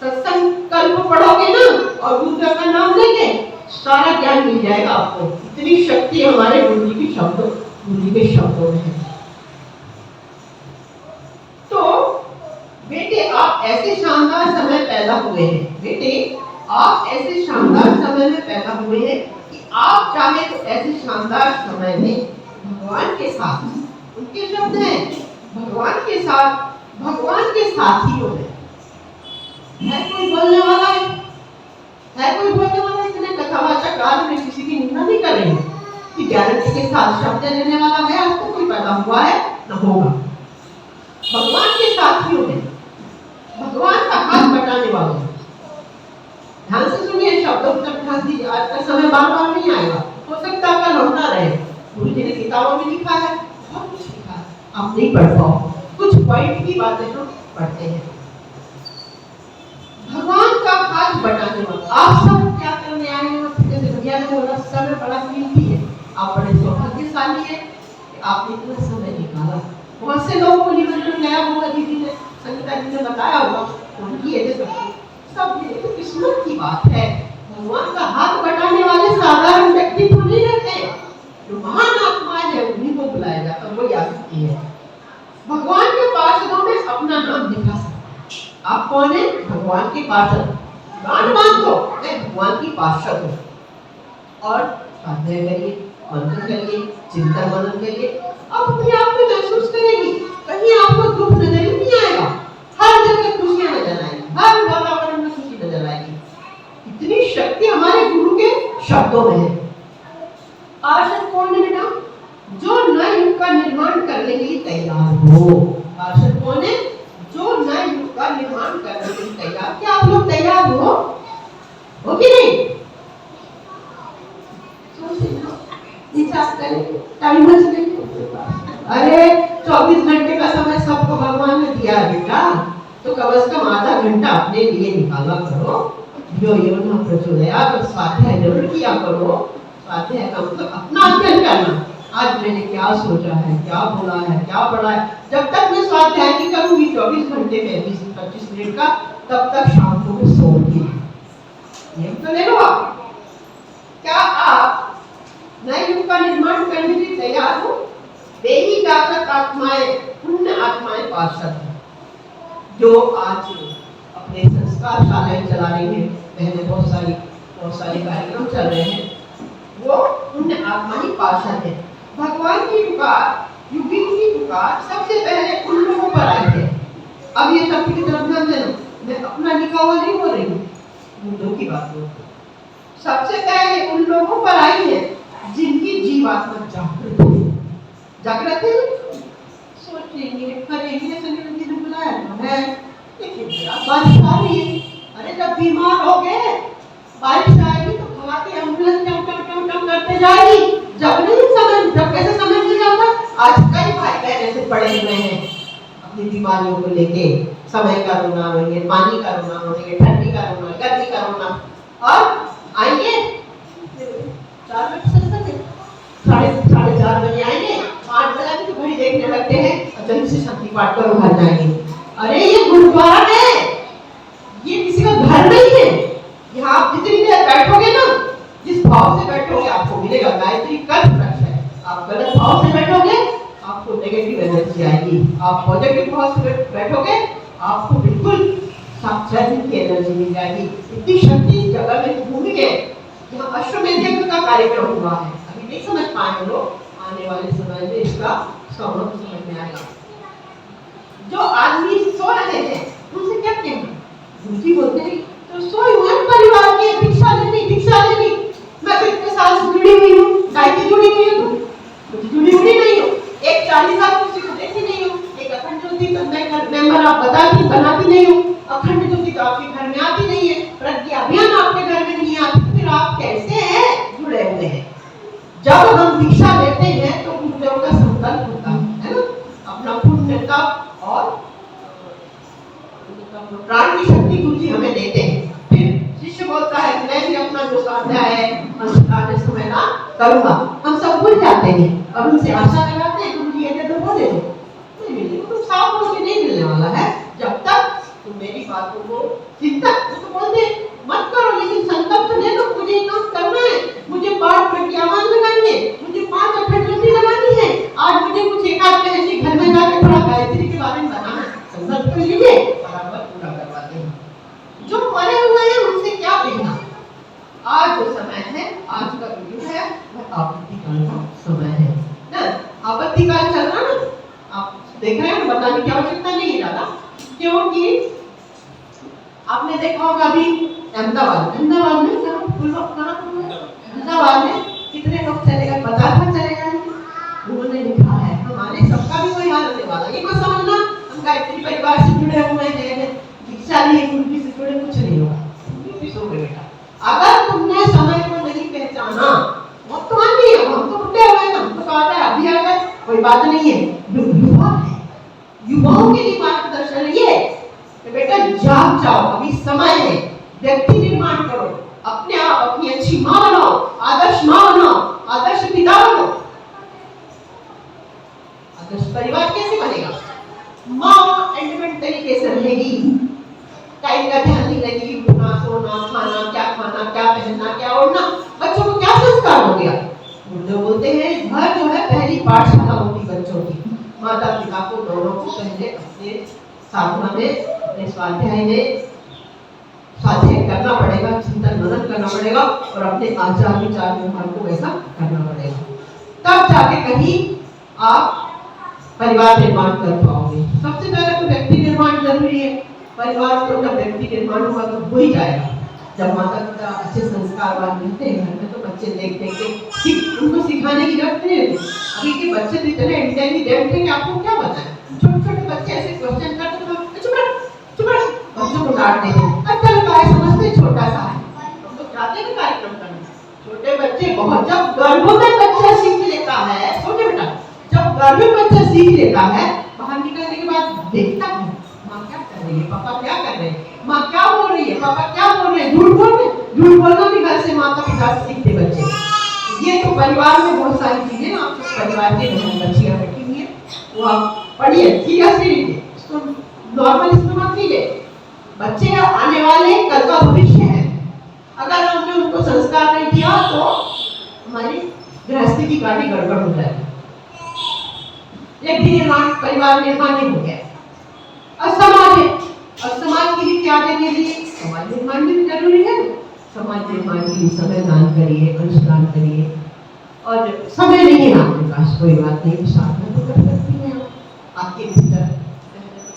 सत्संकल्प पढ़ोगे ना और गुरुदेव का नाम लेंगे, सारा ज्ञान मिल जाएगा आपको। इतनी शक्ति हमारे गुरु जी के शब्दों में है। तो बेटे, आप ऐसे शानदार समय पैदा हुए हैं, बेटे आप ऐसे शानदार समय में पैदा हुए हैं कि आप चाहे तो ऐसे शानदार समय में भगवान के साथ, उनके शब्द हैं, भगवान के साथियों में है कोई बोलने वाला इतने कथावाचक आज में किसी की निंदा नहीं कर रही कि गारंटी के साथ शब्द लेने वाला है आज तो कोई पैदा हुआ है न होगा। भगवान के साथियों में, भगवान का हाथ बटाने वाले। ध्यान से सुनिए, शब्दों पर ध्यान दीजिए। आज का समय बार बार नहीं आएगा, हो सकता है कल होना रहे। गुरु जी ने किताबों में लिखा है, बहुत कुछ लिखा है, आप नहीं पढ़ पाओ, कुछ पॉइंट की बातें हम पढ़ते हैं। भगवान का हाथ बटाने वाला। आप सब क्या करने आए हो? जैसे भैया ने बोला, समय बड़ा कीमती है। आप बड़े सौभाग्यशाली है कि आपने इतना समय निकाला। बहुत से लोगों को निमंत्रण गया होगा, दीदी ने, संगीता जी ने बताया होगा, उनकी ये सब ये तो किस्मत की बात है। भगवान का हाथ बटाने वाले साधारण व्यक्ति तो नहीं रहते, जो महान आत्मा है उन्हीं को बुलाया जाता, वो आ सकती है। भगवान के पार्षदों में अपना नाम दिखा सकते। आप कौन है? भगवान के पार्षद। गांठ बांध दो, मैं भगवान की पार्षद हूँ। और स्वाध्याय करिए, मंथन करिए, चिंतन मनन करिए, आप अपने आप में महसूस करेंगी, कहीं आपको दुख नजर ही नहीं आएगा, हर जगह खुशियां नजर आएंगी, हर वातावरण में खुशी नजर आएगी। इतनी शक्ति हमारे गुरु के शब्दों में है। पार्षद कौन है बेटा? जो नए युग का निर्माण करने के लिए तैयार हो। पार्षद कौन है? जो नए युग का निर्माण करने के लिए तैयार। क्या आप लोग तैयार हो कि नहीं? टाइमर से अरे 24 घंटे का समय सबको भगवान ने दिया है बेटा, तो कम से कम आधा घंटा अपने लिए निकाला करो। जो योजना प्रचोदयात् तो स्वाध्याय जरूर किया करो। स्वाध्याय का मतलब अपना अध्ययन करना। आज मैंने क्या सोचा है, क्या बोला है, क्या पढ़ा है। जब तक मैं स्वाध्याय नहीं करूंगी 24 घंटे में 20-25 मिनट का, तब तक शाम को मैं सोऊंगी। ये तो ले लो आप। क्या आप नए युग का निर्माण करने के लिए तैयार हो? वे ही जागृत आत्माएं, पुण्य आत्माएं पार्षद हैं, जो आज अपने संस्कार शालाएं चला रही है। पहले बहुत सारे कार्यक्रम चल रहे हैं, वो पुण्य आत्मा ही पार्षद है। भगवान की पुकार, युगी की पुकार सबसे पहले उन लोगों पर आई है। अब ये सब की तरफ ध्यान देना, मैं अपना लिखा हुआ नहीं बोल रही हूँ, मुद्दों की बात बोल रही हूँ। सबसे पहले उन लोगों पर आई है जिनकी जीवात्मा जागृत है। जागृत है, सोचेंगे करेंगे, संगीत जी ने बुलाया है, लेकिन बारिश आ रही है। अरे जब बीमार हो गए, बारिश आएगी तो खवाते एम्बुलेंस टम करते जाएगी। जब नहीं समय, जब कैसे समय मिल जाता। आज कई भाई बहन ऐसे पड़े हुए हैं अपनी बीमारियों को लेके। समय का रोना रोएंगे, पानी का रोना रोएंगे, ठंडी का रोना, गर्मी का रोना। और आएंगे 4 बजे से 4:30 बजे आएंगे, 8 बजे तो घड़ी देखने लगते हैं और जल्दी से शांति पाठ कर घर जाएंगे। अरे ये गुरुद्वारा है, ये किसी का घर नहीं है। यहाँ आप जितनी देर बैठोगे ना, जिस भाव से बैठोगे आपको मिलेगा। गायत्री कल्प वृक्ष है। आप गलत भाव से बैठोगे आपको नेगेटिव एनर्जी आएगी। आप पॉजिटिव भाव से बैठोगे आपको बिल्कुल साक्षात की एनर्जी मिल जाएगी। इतनी शक्ति इस जगह में भूमि है। यहाँ अश्वमेध यज्ञ का कार्यक्रम हुआ है, अभी नहीं समझ पाए लोग, आने वाले समय में इसका महत्व समझ में आएगा। जो आदमी सो रहे हैं उनसे क्या कहना? गुरुजी बोलते हैं तो सोए हुए परिवार की भिक्षा लेनी। मैं तो इतने साल से जुड़ी हुई हूँ, गायत्री जुड़ी हुई हूँ, कुछ जुड़ी हुई नहीं हूँ। एक 40 साल किसी को देखी नहीं हूँ। एक अखंड ज्योति मेंबर आप बनाती नहीं हूँ। अखंड ज्योति तो आपके घर में आती नहीं है, प्रज्ञा अभियान आपके घर में नहीं आती, फिर आप कैसे जुड़े हुए हैं? जब हम दीक्षा लेते हैं तो गुरुदेव का संकल्प होता है ना, अपना पुण्य तप और प्राण की शक्ति गुरुजी हमें देते हैं। फिर शिष्य बोलता है मैं भी अपना जो स्वाध्याय है आने समय ना करूंगा। हम सब भूल जाते हैं और उनसे आशा लगाते हैं गुरुजी ये दे दो वो दे दो, नहीं मिलेगा। तो साफ मुझे नहीं मिलने वाला है जब तक तुम मेरी बातों को चिंता। तो बोलते मत करो, लेकिन संकल्प ले लो, मुझे काम करना है, मुझे पाठ प्रज्ञावान लगानी है, मुझे 5 अखंड ज्योति लगानी है, आज मुझे कुछ एकाध ऐसे घर में जाके थोड़ा गायत्री के बारे में बताना है। संकल्प कर लीजिए, बराबर पूरा करवाते हैं। जो मरे हुए हैं उनसे क्या कहना? आज जो समय है, आज का युग है, वह आपत्तिकाल का समय है ना। आपत्तिकाल चल रहा ना, आप देख रहे हैं, बताने की आवश्यकता नहीं ज्यादा, क्योंकि आपने देखा होगा अभी अहमदाबाद में कितने लोग चले गए, 50 में चले गए। उन्होंने लिखा है हमारे सबका भी कोई हाल होने वाला। ये मत समझना हम गायत्री परिवार से जुड़े हुए हैं, दीक्षा लिए गुरु से जुड़े, कुछ नहीं होगा। बेटा अगर तुमने समय को नहीं पहचाना, बहुत तो नहीं है, हम तो उठे हुए हैं, हम तो आ जाए अभी आ जाए, कोई बात नहीं है। युवा है, युवाओं के लिए मार्गदर्शन ये बेटा जाग जाओ, अभी समय है, व्यक्ति निर्माण करो, अपने आप अपनी अच्छी माँ बनाओ, आदर्श माँ बनाओ, आदर्श पिता बनो। आदर्श परिवार कैसे बनेगा? माँ इंडिपेंडेंट तरीके से रहेगी, टाइम का ध्यान नहीं रखेगी, उठना सोना खाना, क्या पहनना, क्या ओढ़ना। बच्चों को क्या संस्कार हो गया? गुरुदेव बोलते हैं घर जो है पहली पाठशाला होती बच्चों की। माता पिता को दोनों को पहले अपने साधना में, अपने स्वाध्याय में स्वाध्याय करना पड़ेगा, चिंतन मनन करना पड़ेगा और अपने आचार विचार व्यवहार को वैसा करना पड़ेगा। तब जाके कहीं आप परिवार निर्माण कर पाओगे। सबसे पहले तो व्यक्ति निर्माण जरूरी है। परिवार तो जब व्यक्ति निर्माण होगा तो हो ही जाएगा। जब माता पिता अच्छे संस्कारवान मिलते हैं घर में तो बच्चे देख देख के उनको सिखाने की जरूरत नहीं है। अभी के बच्चे तो इतने इंटेलिजेंट हैं कि आपको क्या बताएं। छोटे छोटे बच्चे ऐसे क्वेश्चन करते तो चुप रह बच्चों को डांटते हैं। अच्छा लगता है, समझते छोटा सा है, हम लोग चाहते हैं कार्यक्रम करना। छोटे बच्चे बहुत, जब गर्भ में बच्चा सीख लेता है, छोटे बेटा जब गर्भ में बच्चा सीख लेता है, बाहर निकलने के बाद देखता है माँ क्या कर रही है, पापा क्या कर रहे हैं, माँ क्या बोल रही है, पापा क्या बोल रहे हैं, झूठ बोल रहे हैं। झूठ बोलना भी घर से माता पिता से सीखते बच्चे। ये तो परिवार में बहुत सारी चीजें, आप परिवार के बच्चियां बैठी हुई है, वो आप पढ़िए, सीरियसली लीजिए, इसको नॉर्मल इसमें मत लीजिए। बच्चे आने वाले कल का भविष्य है। अगर हमने उनको संस्कार नहीं दिया तो हमारी गृहस्थी की गाड़ी गड़बड़ हो जाएगी। व्यक्ति निर्माण, परिवार निर्माण नहीं हो गया। अब समाज है, अब समाज के लिए क्या देने के लिए समाज निर्माण भी जरूरी है। समाज निर्माण के लिए समय दान करिए, अनुष्ठान करिए। और समय नहीं है आपके पास, कोई बात नहीं, साधना तो कर सकती हैं आपके भीतर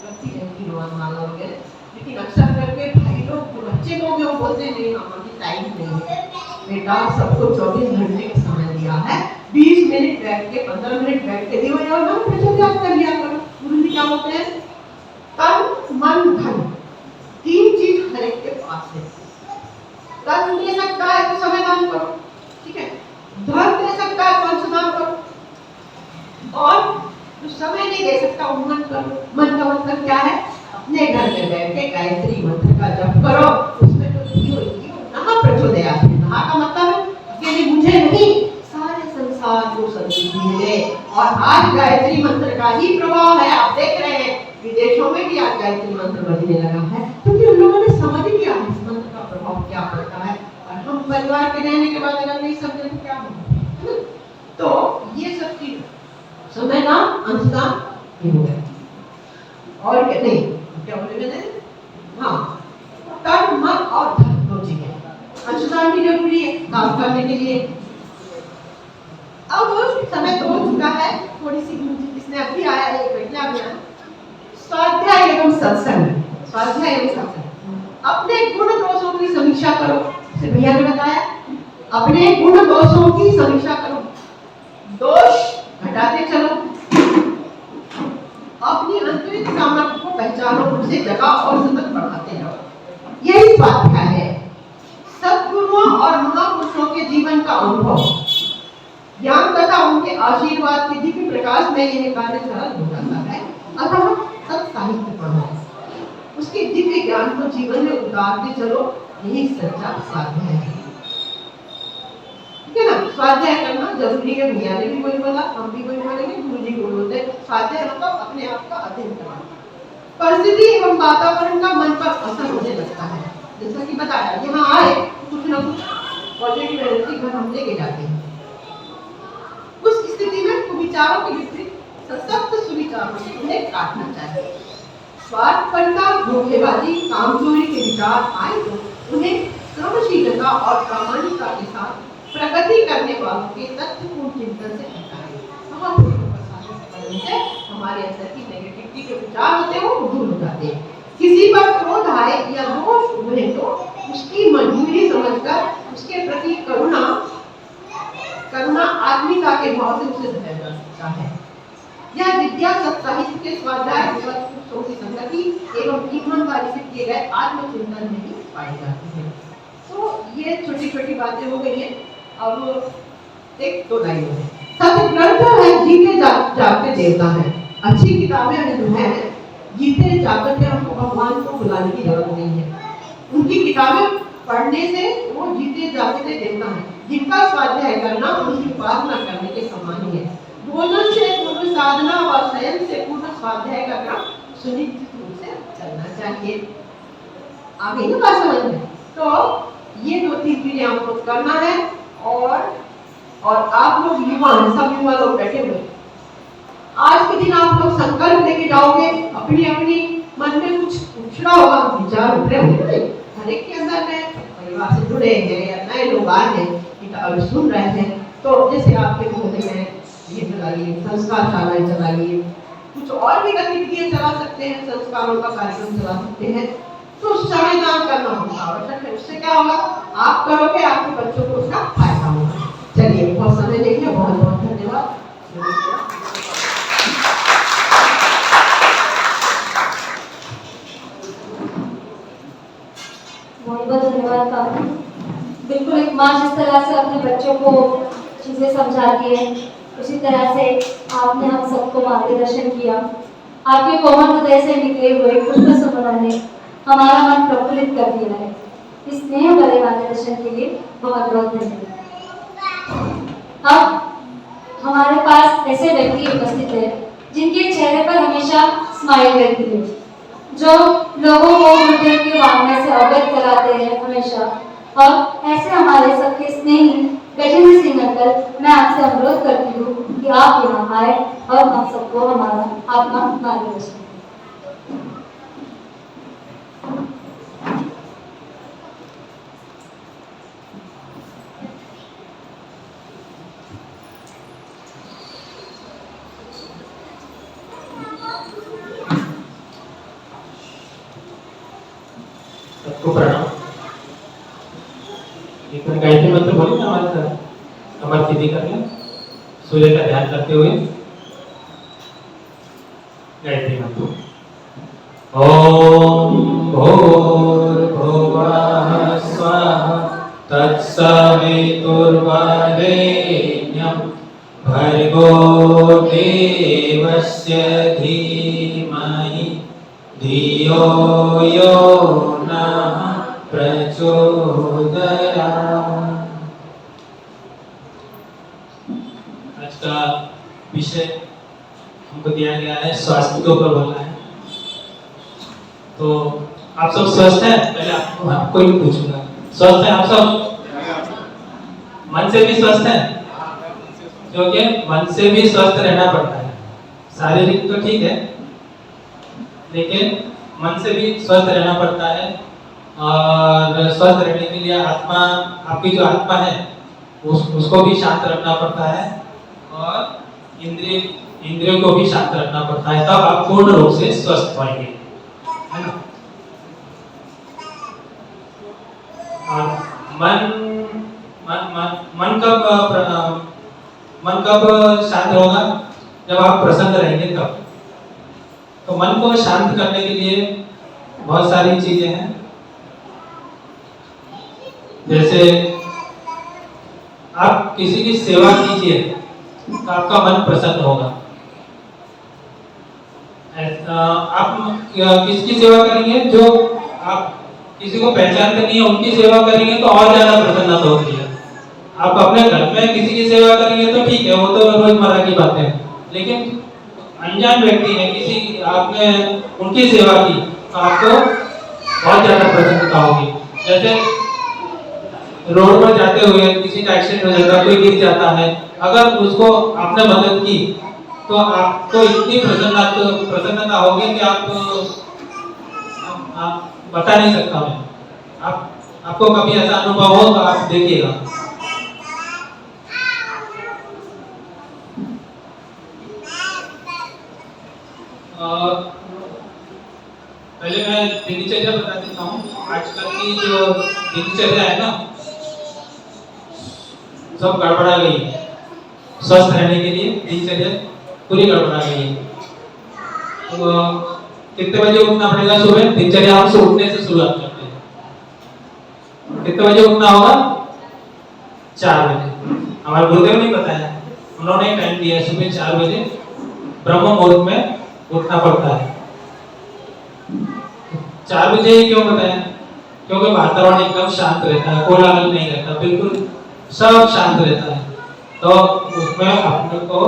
करती रहती है माला वगैरह। लेकिन अक्सर करके भाई लोग जो बच्चे लोग वो बोलते नहीं हमारी टाइम नहीं है। बेटा सबको 24 घंटे का समय दिया है, 20 मिनट बैठ के 15 मिनट बैठ के दिवस और नाम प्रचार कर लिया करो। गुरु जी क्या बोलते हैं, तन मन धन, 3 चीज हर एक के पास है। तन दे सकता है तो समय दान करो, ठीक है। धन दे सकता है तो अंश दान करो, और जो समय नहीं दे सकता वो मन करो। मन का मतलब क्या है, अपने घर में बैठ के गायत्री मंत्र का जप करो। उसमें तो नहा प्रचोदयात्, नहा का मतलब है अकेले मुझे नहीं सारे संसार को सद्बुद्धि मिले। और आज गायत्री मंत्र का ही प्रभाव है। आप देख रहे हैं विदेशों में भी आज गायत्री मंत्र बजने लगा है, क्योंकि उन लोगों ने समझ लिया है इस मंत्र का प्रभाव क्या पड़ता है। और हम परिवार के रहने के बाद अगर नहीं समझे तो क्या होगा। तो ये सब चीज समय ना अंशदान नहीं हो गया। और क्या नहीं क्या बोले मैंने, हाँ तन मन और धन 2 चीजें। अंशदान भी जरूरी है काम करने के लिए। अब समय तो हो चुका है, थोड़ी सी इसने अभी आया है घटना अभियान, स्वाध्याय एवं सत्संग। स्वाध्याय एवं सत्संग, अपने गुण दोषों की समीक्षा करो। भैया ने बताया अपने गुण दोषों की समीक्षा करो, दोष घटाते चलो, अपनी आंतरिक सामर्थ्य को पहचानो, उसे जगा और सतत बढ़ाते रहो। यही स्वाध्याय है। सद्गुरुओं और महापुरुषों के जीवन का अनुभव, ज्ञान तथा उनके आशीर्वाद के दिव्य प्रकाश में यह कार्य सरल हो जाता है। अतः सत्साहित्य पढ़ो, उसके दिव्य ज्ञान को जीवन में उतारते चलो, यही सच्चा स्वाध्याय है। ठीक है ना, स्वाध्याय करना जरूरी है। भैया ने भी वही बोला, हम भी वही बोलेंगे, गुरु जी बोल बोलते हैं स्वाध्याय मतलब अपने आप का अध्ययन करना। परिस्थिति एवं वातावरण का मन पर असर होने लगता है। जैसा कि बताया, यहाँ आए कुछ ना कुछ पॉजिटिव एनर्जी घर हम लेके जाते हैं। उस स्थिति में कुविचारों के विपरीत सशक्त सुविचारों से उन्हें काटना चाहिए। स्वार्थपरता, धोखेबाजी, कामचोरी के विचार आए तो उन्हें श्रमशीलता और प्रामाणिकता के साथ प्रगति करने वालों के तथ्यपूर्ण चिंतन से हटाएं। हमारे अंदर की नेगेटिविटी के विचार होते हैं वो दूर हो जाते हैं। किसी पर क्रोध आए या दोष उभरे तो उसकी मजबूरी समझकर उसके प्रति करुणा आत्मिकता के भाव से उसे धैर्य जा सकता है। यह विद्या सत्साहित्य के स्वाध्याय पुरुषों की संगति एवं ईमानदारी से किए गए आत्मचिंतन में ही पाई जाती है। तो ये छोटी छोटी बातें हो गई हैं। अब एक 2 लाइन है। सत्ग्रंथ है, जीते जागते देवता है। अच्छी किताबें हैं, जीते जागते हमको भगवान को बुलाने की जरूरत नहीं है। उनकी किताबें पढ़ने से वो जीते जागते देवता है, जिनका स्वाध्याय करना उनकी उपासना करने के समान है। भोजन से पूर्व साधना और शयन से पूर्व स्वाध्याय करना सुनिश्चित रूप से चलना चाहिए। आगे ना बात समझ में। तो ये 2-3 चीजें आपको करना है। और आप लोग युवा हैं, सब युवा लोग बैठे हुए, आज के दिन आप लोग संकल्प लेके जाओगे। अपनी अपनी मन में कुछ उछड़ा होगा, विचार उभरे होंगे हर एक के अंदर में। परिवार से जुड़े हैं या नए लोग आए हैं, अभी सुन रहे हैं, तो जैसे आपके मोहल्ले में ये चलाइए, संस्कार शालाएं चलाइए, कुछ और भी गतिविधियां चला सकते हैं, संस्कारों का कार्यक्रम चला सकते हैं। तो श्रमदान करना होगा आवश्यक है। उससे क्या होगा, आप करोगे, आपके बच्चों को उसका फायदा होगा। चलिए, बहुत समय देखिए, बहुत बहुत धन्यवाद। बहुत बहुत धन्यवाद काकी। बिल्कुल एक माँ जिस तरह से अपने बच्चों को चीज़ें समझाती है, उसी तरह से आपने हम सबको मार्गदर्शन किया। आपके कोमल हृदय से निकले हुए कुछ तो सुमन ने हमारा मन प्रफुल्लित कर दिया है। इस स्नेह भरे मार्गदर्शन के लिए बहुत बहुत धन्यवाद। अब हमारे पास ऐसे व्यक्ति उपस्थित है जिनके चेहरे पर हमेशा स्माइल रहती है, जो लोगों को गुरुदेव के वांग्मय से अवगत कराते हैं हमेशा। और ऐसे हमारे सबके स्नेही गजेंद्र सिंह अंकल, मैं आपसे अनुरोध करती हूँ कि आप यहाँ आए और हम सबको हमारा आपका मार्गदर्शन। सबको प्रणाम। एक गायत्री मंत्र बोले ना हमारे साथ, कमर सीधी कर लें, सूर्य का ध्यान करते हुए गायत्री मंत्र। ओम भूर्भुवः स्वः तत्सवितुर्वरेण्यं भर्गो देवस्य धीमहि धियो यो नः प्रचोदयात्। आज का विषय हमको दिया गया है स्वास्थ्य के ऊपर बोलना है। तो आप सब स्वस्थ हैं? पहले आपको ही पूछूंगा, स्वस्थ हैं आप सब? मन से भी स्वस्थ हैं? क्योंकि मन से भी स्वस्थ रहना पड़ता है। शारीरिक तो ठीक है, लेकिन मन से भी स्वस्थ रहना पड़ता है। और स्वस्थ रहने के लिए आत्मा, आपकी जो आत्मा है उसको भी शांत रखना पड़ता है, और इंद्रियों को भी शांत रखना पड़ता है, तब आप पूर्ण रूप से स्वस्थ होंगे, है ना? और मन कब शांत होगा? जब आप प्रसन्न रहेंगे तब। तो मन को शांत करने के लिए बहुत सारी चीजें हैं। जैसे आप किसी की सेवा कीजिए तो आपका मन प्रसन्न होगा। आप किसकी सेवा करेंगे? जो आप किसी को पहचानते नहीं है उनकी सेवा करेंगे तो और ज्यादा प्रसन्नता होती है। आप अपने घर में किसी की सेवा करेंगे तो ठीक है, वो तो रोजमर्रा की बात है। लेकिन अनजान व्यक्ति है, किसी आपने उनकी सेवा की तो आपको बहुत ज्यादा प्रसन्नता होगी। जैसे रोड पर जाते हुए किसी का एक्सीडेंट हो जाता है, कोई गिर जाता है, अगर उसको आपने मदद की तो आपको इतनी प्रसन्नता होगी कि आप बता नहीं सकता मैं। आपको कभी ऐसा अनुभव हो तो आप देखिएगा। पहले मैं दिनचर्या बता देता हूँ। आजकल की जो दिनचर्या है ना, सब गड़बड़ा गई है। स्वस्थ रहने के लिए दिनचर्या पूरी गड़बड़ा गई है। तो कितने बजे उठना पड़ेगा सुबह? दिनचर्या हम सुबह उठने से शुरुआत करते हैं। कितने बजे उठना होगा? 4 बजे। हमारे गुरुदेव ने बताया, उन्होंने टाइम दिया है, सुबह 4 बजे ब्रह्म मुहूर्त में उठना पड़ता है। 4 बजे ही क्यों बताया? क्योंकि वातावरण एकदम शांत रहता है, कोलाहल नहीं रहता, बिल्कुल सब शांत रहता है। तो उसमें अपने को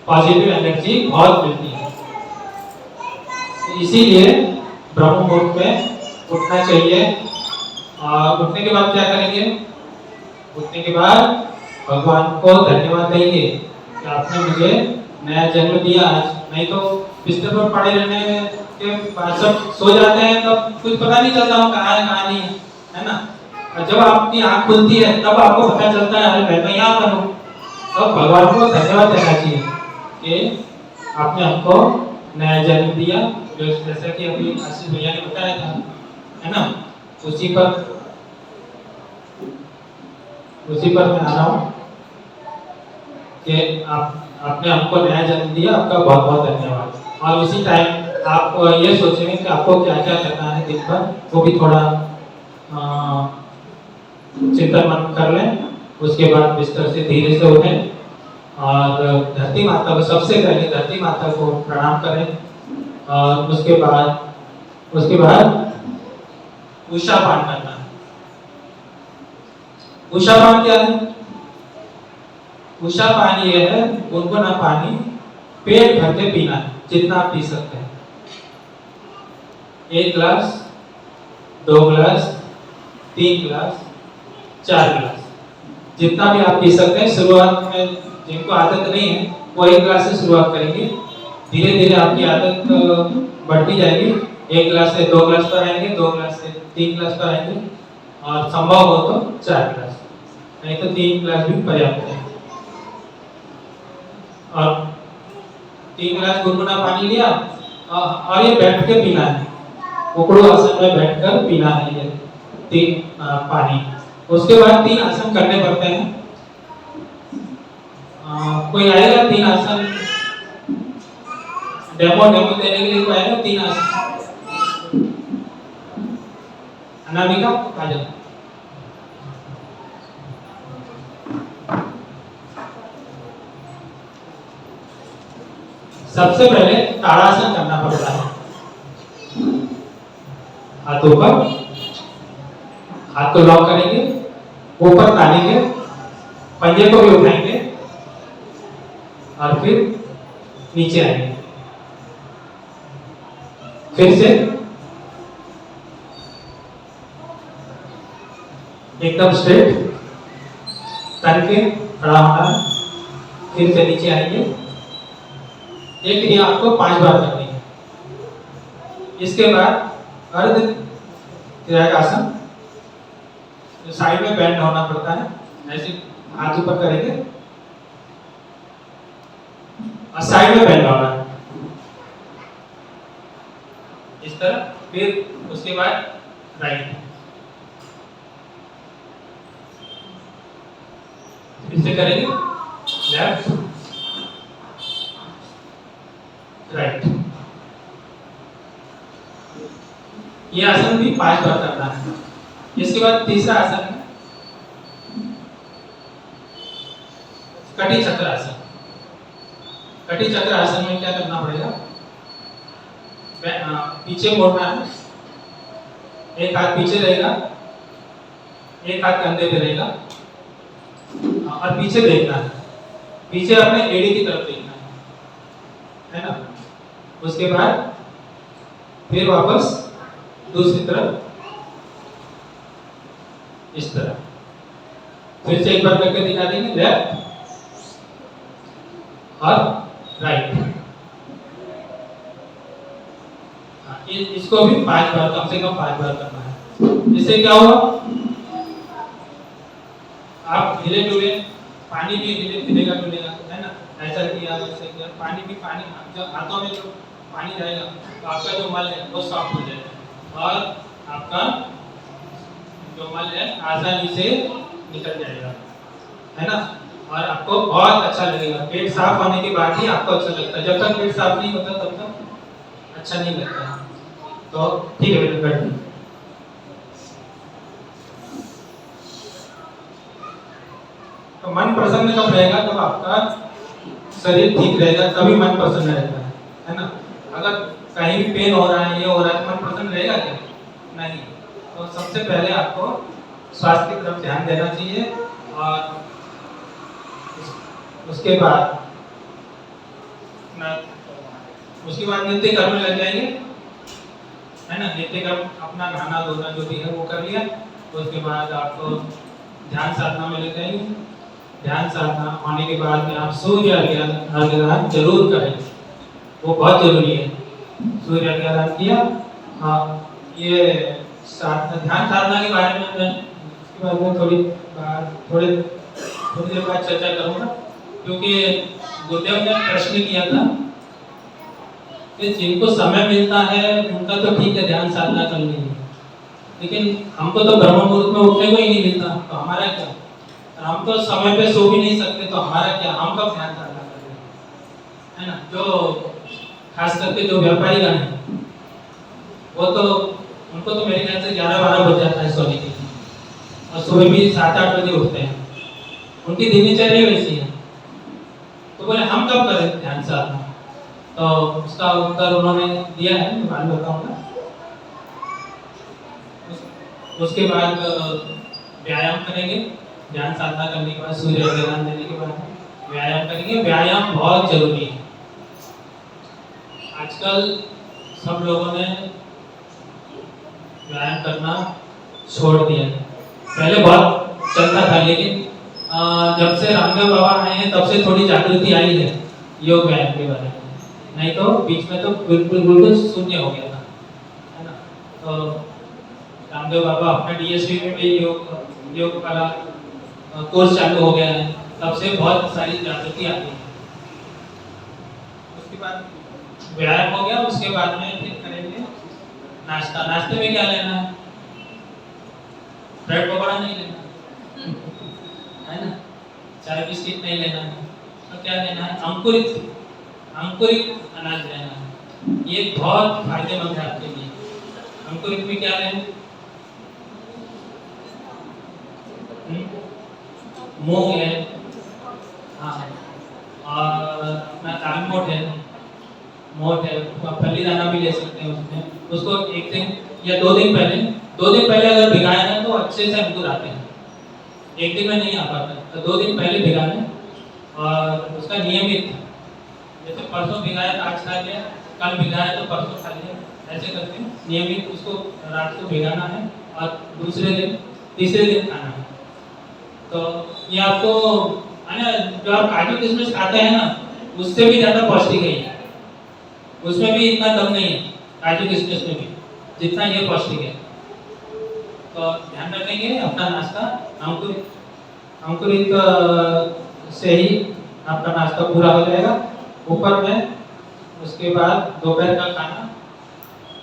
पॉजिटिव एनर्जी बहुत मिलती है। इसीलिए ब्रह्म मुहूर्त में उठना चाहिए। और उठने के बाद क्या करेंगे? उठने के बाद भगवान को धन्यवाद देंगे कि आपने मुझे नया जन्म दिया आज। नहीं तो बिस्तर पर पड़े रहने के बाद सब सो जाते हैं, तब कुछ पता नहीं चलता हम कहाँ है कहाँ नहीं है ना। और जब आपकी आँख खुलती है तब आपको पता चलता है, अरे मैं यहाँ पर हूँ। अब भगवान को धन्यवाद देना चाहिए कि आपने हमको नया जन्म दिया, जो जैसा कि अभी आशीष भैया ने बताया था, है ना, उसी पर मैं आ रहा हूँ कि आपने हमको नया जन्म दिया, आपका बहुत बहुत धन्यवाद। और उसी टाइम आप ये सोचेंगे कि आपको क्या क्या करना है दिन भर, वो भी थोड़ा चिंतन मन कर लें। उसके बाद बिस्तर से धीरे से उठें और धरती माता को, सबसे पहले धरती माता को प्रणाम करें। और उसके बाद उषा पान करना है। उषा पान क्या है? उषा पान ये है, गुनगुना पानी पेट भर के पीना है, जितना आप पी सकते हैं। 1 गिलास, 2 गिलास, 3 गिलास, 4 गिलास, जितना भी आप पी सकते हैं। शुरुआत में जिनको आदत नहीं है वो 1 गिलास से शुरुआत करेंगे, धीरे धीरे आपकी आदत बढ़ती जाएगी। 1 गिलास से 2 गिलास पर आएंगे, 2 गिलास से 3 गिलास पर आएंगे, और संभव हो तो 4 गिलास, नहीं तो 3 गिलास भी पर्याप्त है। और 3 गिलास गुनगुना पानी लिया, और ये बैठ के पीना है, उकड़ू आसन में बैठकर पीना है ये 3 पानी। उसके बाद 3 आसन करने पड़ते हैं। कोई आएगा 3 आसन डेमो देने के लिए? कोई आएगा 3 आसन? अनामिका आ जाओ। सबसे पहले ताड़ासन करना पड़ता है। हाथों पर, हाथ को लॉक करेंगे, ऊपर तानेंगे, पंजे को भी उठाएंगे और फिर नीचे आएंगे। फिर से एकदम स्ट्रेट तन के खड़ा होना है, फिर से नीचे आएंगे। ये क्रिया आपको 5 बार करनी है। इसके बाद अर्ध त्रियागासन, साइड में बैंड होना पड़ता है, ऐसे हाथ ऊपर करेंगे और साइड में बैंड होना है इस तरह। फिर उसके बाद राइट, फिर से करेंगे लेफ्ट राइट। ये आसन भी 5 बार करना है। इसके बाद तीसरा आसन है कटी चक्र आसन। कटी चक्र आसन में क्या करना पड़ेगा? पीछे मोड़ना है, एक हाथ पीछे रहेगा, एक हाथ कंधे पे रहेगा, और पीछे देखना है, पीछे अपने एड़ी की तरफ देखना है ना। उसके बाद फिर वापस दूसरी तरफ इस तरह। फिर से एक बार करके दिखा देंगे, लेफ्ट और राइट। इसको भी 5 बार, कम से कम 5 बार करना है। इससे क्या होगा? आप धीरे धीरे, पानी भी धीरे धीरे डुलेगा, है ना। ऐसा किया, वैसे किया, पानी जो हाथों में जो पानी रहेगा तो आपका जो मल है वो साफ हो जाएगा, और आपका जो मल है आसानी से निकल जाएगा, है ना। और आपको बहुत अच्छा लगेगा। पेट साफ होने के बाद ही आपको अच्छा लगता है। जब तक पेट साफ नहीं होता तब तक अच्छा नहीं लगता है। तो ठीक है बेटा, बैठ। तो मन प्रसन्न कब रहेगा? तब आपका शरीर ठीक रहेगा, तभी मन प्रसन्न रहता है ना। अगर कहीं भी पेन हो रहा है, ये हो रहा है, तो मन प्रसन्न रहेगा क्या? नहीं। तो सबसे पहले आपको स्वास्थ्य की तरफ ध्यान देना चाहिए, और उसके बाद नित्य कर्म में लग जाएंगे, है ना। नित्य कर्म अपना नहाना धोना जो भी है वो कर लिया। उसके बाद आपको ध्यान साधना में लग जाएंगे। ध्यान साधना होने के बाद में आप सूर्य अर्घ्यदान जरूर करें, वो बहुत जरूरी है। सूर्य अर्घ्यदान किया। हाँ, ये ध्यान साधना के बारे में मैं इसके बारे में थोड़ी देर बाद चर्चा करूँगा। क्योंकि गुरुदेव ने प्रश्न किया था कि जिनको समय मिलता है उनका तो ठीक है ध्यान साधना कर लेंगे, लेकिन हमको तो ब्रह्म मुहूर्त में उठने को ही नहीं मिलता, तो हमारा क्या? हम तो समय पे सो भी नहीं सकते, तो हमारा क्या? हम कब ध्यान साधना करेंगे, है ना? जो खास करके जो व्यापारी गण है वो तो उनको तो मेरे ख्याल से 11-12 बज जाता है सोने के लिए, और सुबह भी 7-8 बजे उठते हैं, उनकी दिनचर्या वैसी है। तो बोले हम कब करें ध्यान साधना? तो उसका उत्तर उन्होंने दिया है, मैं बाद में बताऊंगा। उसके बाद व्यायाम करेंगे, ध्यान साधना करने के बाद सूर्य ध्यान देने के बाद व्यायाम करेंगे। व्यायाम बहुत जरूरी है। आजकल सब लोगों ने व्यायाम करना छोड़ दिया है। पहले बहुत चलता था, लेकिन जब से रामदेव बाबा आए हैं तब से थोड़ी जागृति आई है योग व्यायाम के बारे में, नहीं तो बीच में तो बिल्कुल शून्य हो गया था, है ना? तो रामदेव बाबा अपने डीएसपी में भी योग का कोर्स चालू हो गया है, तब से बहुत सारी जागृति आती है। उसके बाद व्यायाम हो गया, उसके बाद में फिर करेंगे नाश्ता। नाश्ते में क्या लेना है? ब्रेड पकौड़ा नहीं लेना है ना, चाय बिस्किट नहीं लेना है, तो क्या लेना है? अंकुरित अनाज लेना है। ये बहुत फायदेमंद है आपके लिए। अंकुरित में क्या लें? मूंग है, हाँ, और अपना दाल मोठ है, फली दाना भी ले सकते हैं उसमें। उसको एक दिन या 2 दिन पहले अगर भिगाया ना तो अच्छे से अंकुर आते हैं। एक दिन में नहीं आ पाता, तो 2 दिन पहले भिगा लें, और उसका नियमित, जैसे परसों भिगाया तो आज खा लिया, कल भिगाया तो परसों खा लिया, ऐसे करके नियमित उसको रात को भिगाना है और दूसरे दिन तीसरे दिन खाना है। तो ये आपको है ना, जो आप काजू किशमिश खाते हैं ना, उससे भी ज़्यादा पौष्टिक है। उसमें भी इतना दम नहीं है काजू किशमिश में भी जितना ये पौष्टिक है। तो ध्यान रखेंगे अपना नाश्ता अंकुरित से ही आपका नाश्ता पूरा हो जाएगा। ऊपर में उसके बाद दोपहर का खाना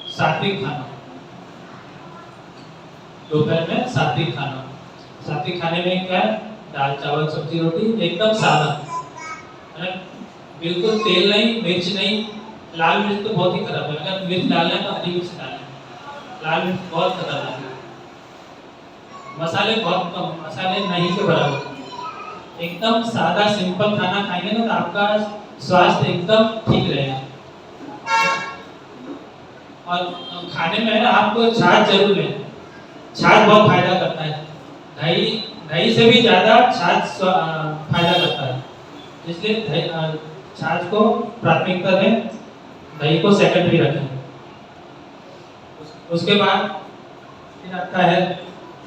सात्विक खाना, दोपहर में सात्विक खाना। सात्विक खाने में क्या है? दाल चावल सब्जी रोटी, एकदम सादा, बिल्कुल तेल नहीं, मिर्च नहीं। लाल मिर्च तो बहुत ही खराब है, अगर मिर्च डालना है तो हरी मिर्च डालना है, लाल मिर्च बहुत खतरनाक है। मसाले बहुत कम, मसाले नहीं के बराबर। एकदम सादा सिंपल खाना खाएंगे ना तो आपका स्वास्थ्य एकदम ठीक रहेगा। और खाने में ना आपको छाछ जरूर लें, छाछ बहुत फायदा करता है। दही से भी ज़्यादा छाछ फायदा करता है, इसलिए छाछ को प्राथमिकता दें, दही को सेकेंडरी रखें। उसके बाद फिर आता है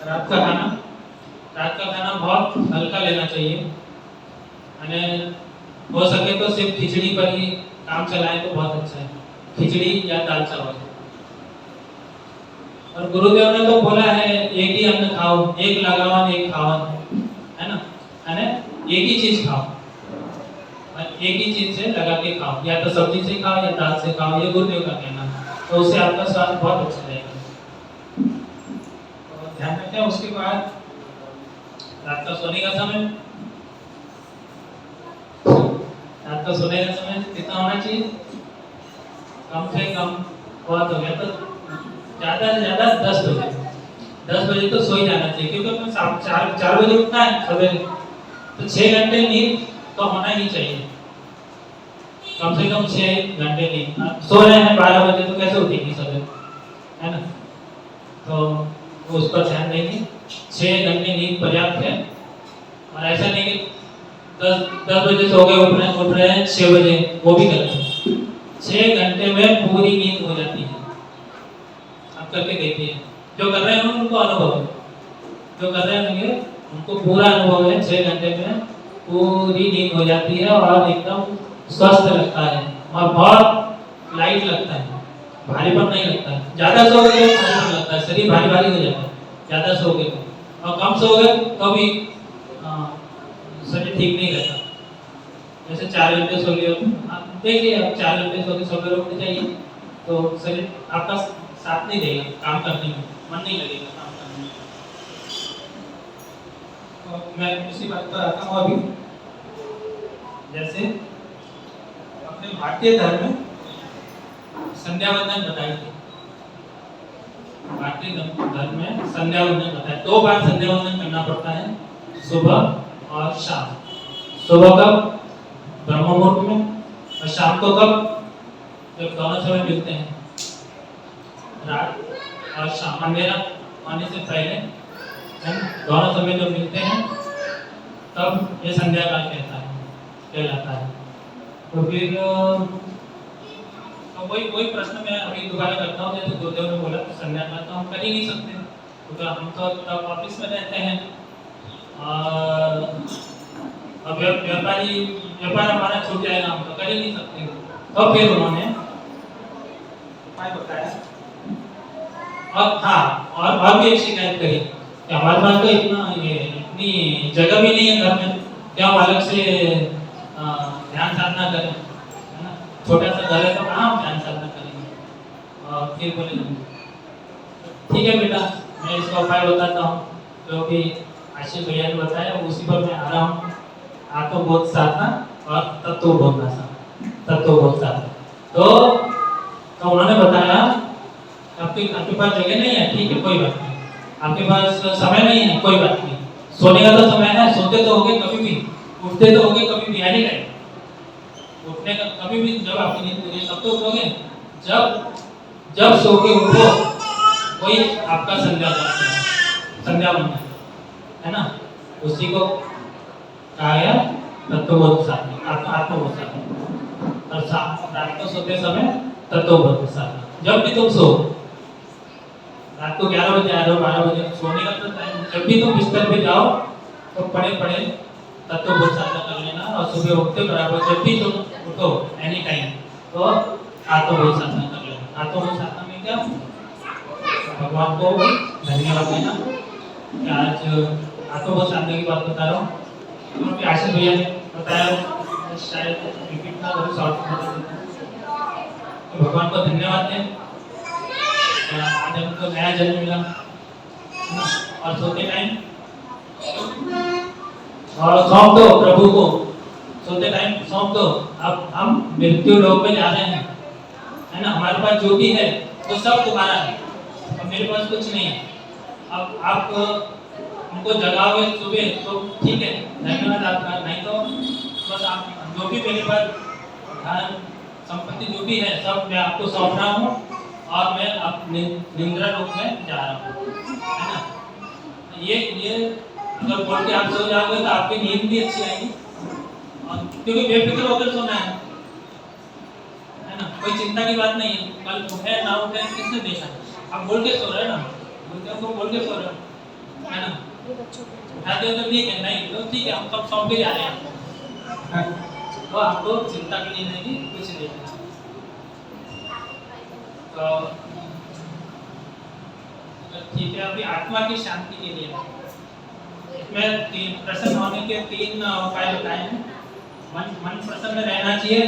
रात का खाना। रात का खाना बहुत हल्का लेना चाहिए, यानी हो सके तो सिर्फ खिचड़ी पर ही काम चलाएं तो बहुत अच्छा है, खिचड़ी या दाल चावल। और गुरुदेव ने तो बोला है एक ही अन्न खाओ, एक लगावन एक खावन, है ना, एक ही चीज खाओ, एक ही चीज से लगा के खाओ, या तो सब्जी से खाओ या दाल से खाओ, ये गुरुदेव का कहना है। तो उससे आपका स्वास्थ्य बहुत अच्छा रहेगा। तो ध्यान रखें। उसके बाद रात का सोने का समय, रात का सोने का समय कितना होना चाहिए? कम से कम बहुत हो गया तो ज़्यादा से ज़्यादा 10 बजे। 10 बजे तो सो ही जाना चाहिए, क्योंकि अपने 4 बजे उठना है सवेरे, तो 6 घंटे नींद तो होना ही चाहिए, कम से कम 6 घंटे नींद। सो रहे हैं 12 बजे तो कैसे उठेंगे सवेरे, है ना? तो उस पर ध्यान देंगे। 6 घंटे नींद पर्याप्त है, और ऐसा नहीं कि 10 बजे सो गए उठ रहे हैं 6 बजे, वो भी गलत है। 6 घंटे में पूरी नींद हो जाती है। आप करके देखिए, जो कर रहे हैं उनको अनुभव है, जो कर रहे होंगे उनको पूरा अनुभव है। 6 घंटे में पूरी नींद हो जाती है और एकदम स्वस्थ लगता है, और बहुत लाइट लगता है, भारीपन नहीं लगता है। ज़्यादा सो गए तो भारीपन लगता है, शरीर भारी भारी हो जाता है ज़्यादा सो गए, और कम सो गए तो भी शरीर ठीक नहीं रहता। जैसे 4 घंटे सो लिए, आप देखिए आप 4 घंटे सो के सवेरे उठ जाइए तो शरीर आपका साथ नहीं देगा काम करने में, मन नहीं लगेगा काम करने में। तो मैं इसी बात पर आता हूँ अभी। जैसे अपने भारतीय धर्म में संध्या वंदन बताई थी, भारतीय धर्म में संध्या वंदन बताया, 2 बार संध्या वंदन करना पड़ता है, सुबह और शाम। सुबह कब? ब्रह्म मुहूर्त में, और शाम को कब? जब दोनों समय मिलते हैं, रात और शाम, अंधेरा होने से पहले दोनों समय जब मिलते हैं तब ये संध्या काल कहलाता है। तो फिर तो वही प्रश्न मैं अभी दोबारा करता हूँ, जैसे गुरुदेव ने बोला संध्या काल तो हम कर ही नहीं सकते, क्योंकि हम तो तब ऑफिस में रहते हैं और व्यापार हमारा छूट जाएगा, हम तो कर ही नहीं सकते। तो फिर उन्होंने उपाय बताया। और हाँ, और भी एक शिकायत करी कि हमारे पास तो इतनी जगह भी नहीं है घर में, क्या हम अलग से ध्यान साधना करें, है ना, छोटा सा घर है तो कहाँ हम ध्यान साधना करेंगे। और फिर बोले ठीक है बेटा, मैं इसका उपाय बताता हूँ, क्योंकि आशीष भैया ने बताया उसी पर मैं आ रहा हूँ। आत्मबोध साधना और तत्वबोध साधना। तो उन्होंने बताया आपके पास जगह नहीं है, ठीक है कोई बात नहीं, आपके पास समय नहीं है, कोई बात नहीं, सोने का तो समय है, सोते तो होगे कभी भी, उठते तो होगे कभी भी, यानी नहीं उठने का कभी भी, जब आपकी नींद पूरी तब तो उठोगे, जब सो के उठो वही आपका संध्या वंदन है ना, उसी को कहा गया तत्वबोध साधना, आत्मबोध साधना। और रात को सोते समय तत्वबोध साधना। जब भी तुम सो, रात को 11 बजे आ जाओ, 12 बजे सोने का तो टाइम, जब भी तुम बिस्तर पे जाओ तो पड़े तत्वबोध साधना कर लेना, और सुबह उठते बराबर जब भी तुम उठो एनी टाइम तो आत्मबोध साधना कर लेना। आत्मबोध साधना में क्या, भगवान को धन्यवाद देना कि आज आत्मबोध साधना की बात बता रहा हूँ, क्योंकि आशीष भैया ने बताया, शायद रिपीट ना करूँ, शॉर्ट में बता देता हूँ। तो भगवान को धन्यवाद दें, आज हमको नया जन्म मिला। और सोते टाइम और सौंप दो प्रभु को, सोते टाइम सौंप दो, अब हम मृत्यु लोक में जा रहे हैं, है ना, हमारे पास जो भी है वो सब तुम्हारा है, और मेरे पास कुछ नहीं है। अब आप उनको जगाओगे सुबह तो ठीक है, धन्यवाद आपका, नहीं तो बस आप जो भी मेरे पास धन संपत्ति जो भी है सब मैं आपको सौंप रहा हूँ, और मैं अब निंद्रा लोक में जा रहा हूँ, है ना। ये अगर बोल के आप सो जाओगे तो आपकी नींद भी अच्छी आएगी, और क्योंकि बेफिक्र होकर सोना है ना, कोई चिंता की बात नहीं है, कल उठे ना उठे किसने देखा, आप बोल के सो रहे हो ना, बोल के सो रहे हो, है ना, उठाते हो तो ठीक है, नहीं तो ठीक है, हम सब सौंप के जा रहे हैं, तो आपको चिंता भी नहीं रहेगी, कुछ नहीं रहेगा। तो ठीक है, अभी आत्मा की शांति के लिए इसमें 3 प्रसन्न होने के 3 उपाय बताए हैं। मन प्रसन्न रहना चाहिए,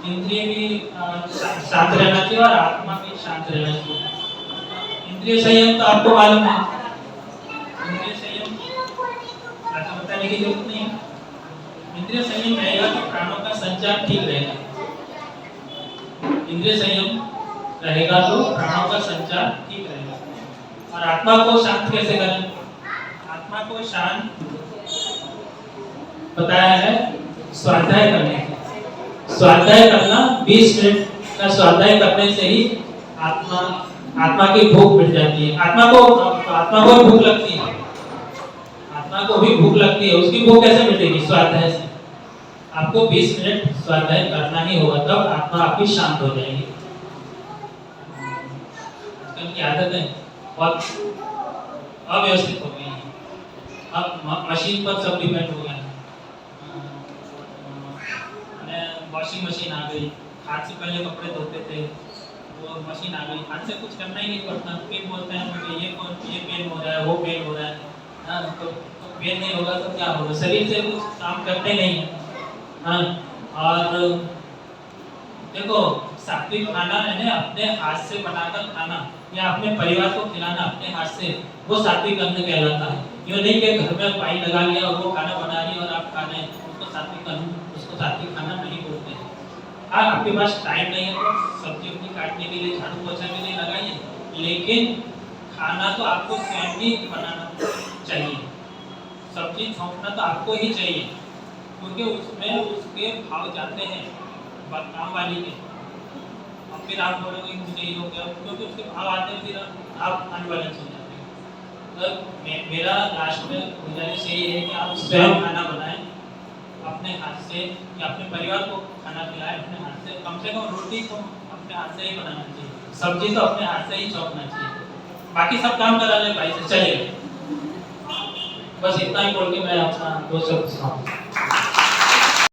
इंद्रिय भी शांत रहना चाहिए, और आत्मा भी शांत रहना चाहिए। इंद्रिय संयम तो आपको मालूम है, इंद्रिय संयम ऐसा बताने की जरूरत नहीं है। इंद्रिय संयम रहेगा तो प्राणों का संचार ठीक रहेगा, इंद्रिय संयम रहेगा तो प्राणों का संचार ठीक रहेगा। और आत्मा को शांत कैसे करें? आत्मा को शांत बताया है स्वाध्याय करने से। स्वाध्याय करना 20 मिनट का स्वाध्याय करने से ही आत्मा की भूख मिट जाती है। आत्मा को भी भूख लगती है, आत्मा को भी भूख लगती है, उसकी भूख कैसे मिटेगी? स्वाध्याय से। आपको 20 मिनट स्वाध्याय करना ही होगा, तब आत्मा आपकी शांत हो जाएगी। आजकल की आदतें बहुत अव्यवस्थित हो गई हैं, अब मशीन पर सब डिपेंड हो गया है। वॉशिंग मशीन आ गई, हाथ से पहले कपड़े धोते थे, वो मशीन आ गई, हाथ से कुछ करना ही नहीं पड़ता। फिर बोलते हैं मुझे ये पेन हो रहा है, वो पेन हो रहा है, तो पेन नहीं होगा तो क्या होगा? शरीर से कुछ काम करते नहीं है, हाँ, और देखो सात्विक खाना है ना, अपने हाथ से बनाकर खाना या अपने परिवार को खिलाना अपने हाथ से, वो सात्विक अन्न कहलाता है। यूँ नहीं कि घर में पाई लगा लिया और वो खाना बना रही और आप खा रहे हैं, उसको सात्विक अन्न, उसको सात्विक खाना नहीं बोलते हैं। हाँ, आपके पास टाइम नहीं है तो सब्जी उब्जी काटने के लिए, झाड़ू पोछा के लिए लगाइए, लेकिन खाना तो आपको स्वयं ही बनाना चाहिए। सब्जी छोंकना तो आपको ही चाहिए, क्योंकि उसमें उसके भाव जाते हैं काम वाली के। और फिर आप बोलोगे कि मुझे ये हो गया, क्योंकि उसके भाव आते हैं, फिर आप अनबैलेंस हो जाते हैं। तो मेरा लास्ट में गुजारिश यही है कि आप स्वयं खाना बनाएं अपने हाथ से, या अपने परिवार को खाना खिलाएं अपने हाथ से। कम से कम रोटी को अपने हाथ से ही बनाना चाहिए, सब्जी तो अपने हाथ से ही चौंकना चाहिए, बाकी सब काम करा ले भाई से, चलिए। बस इतना ही बोल के मैं अपना 2 शब्द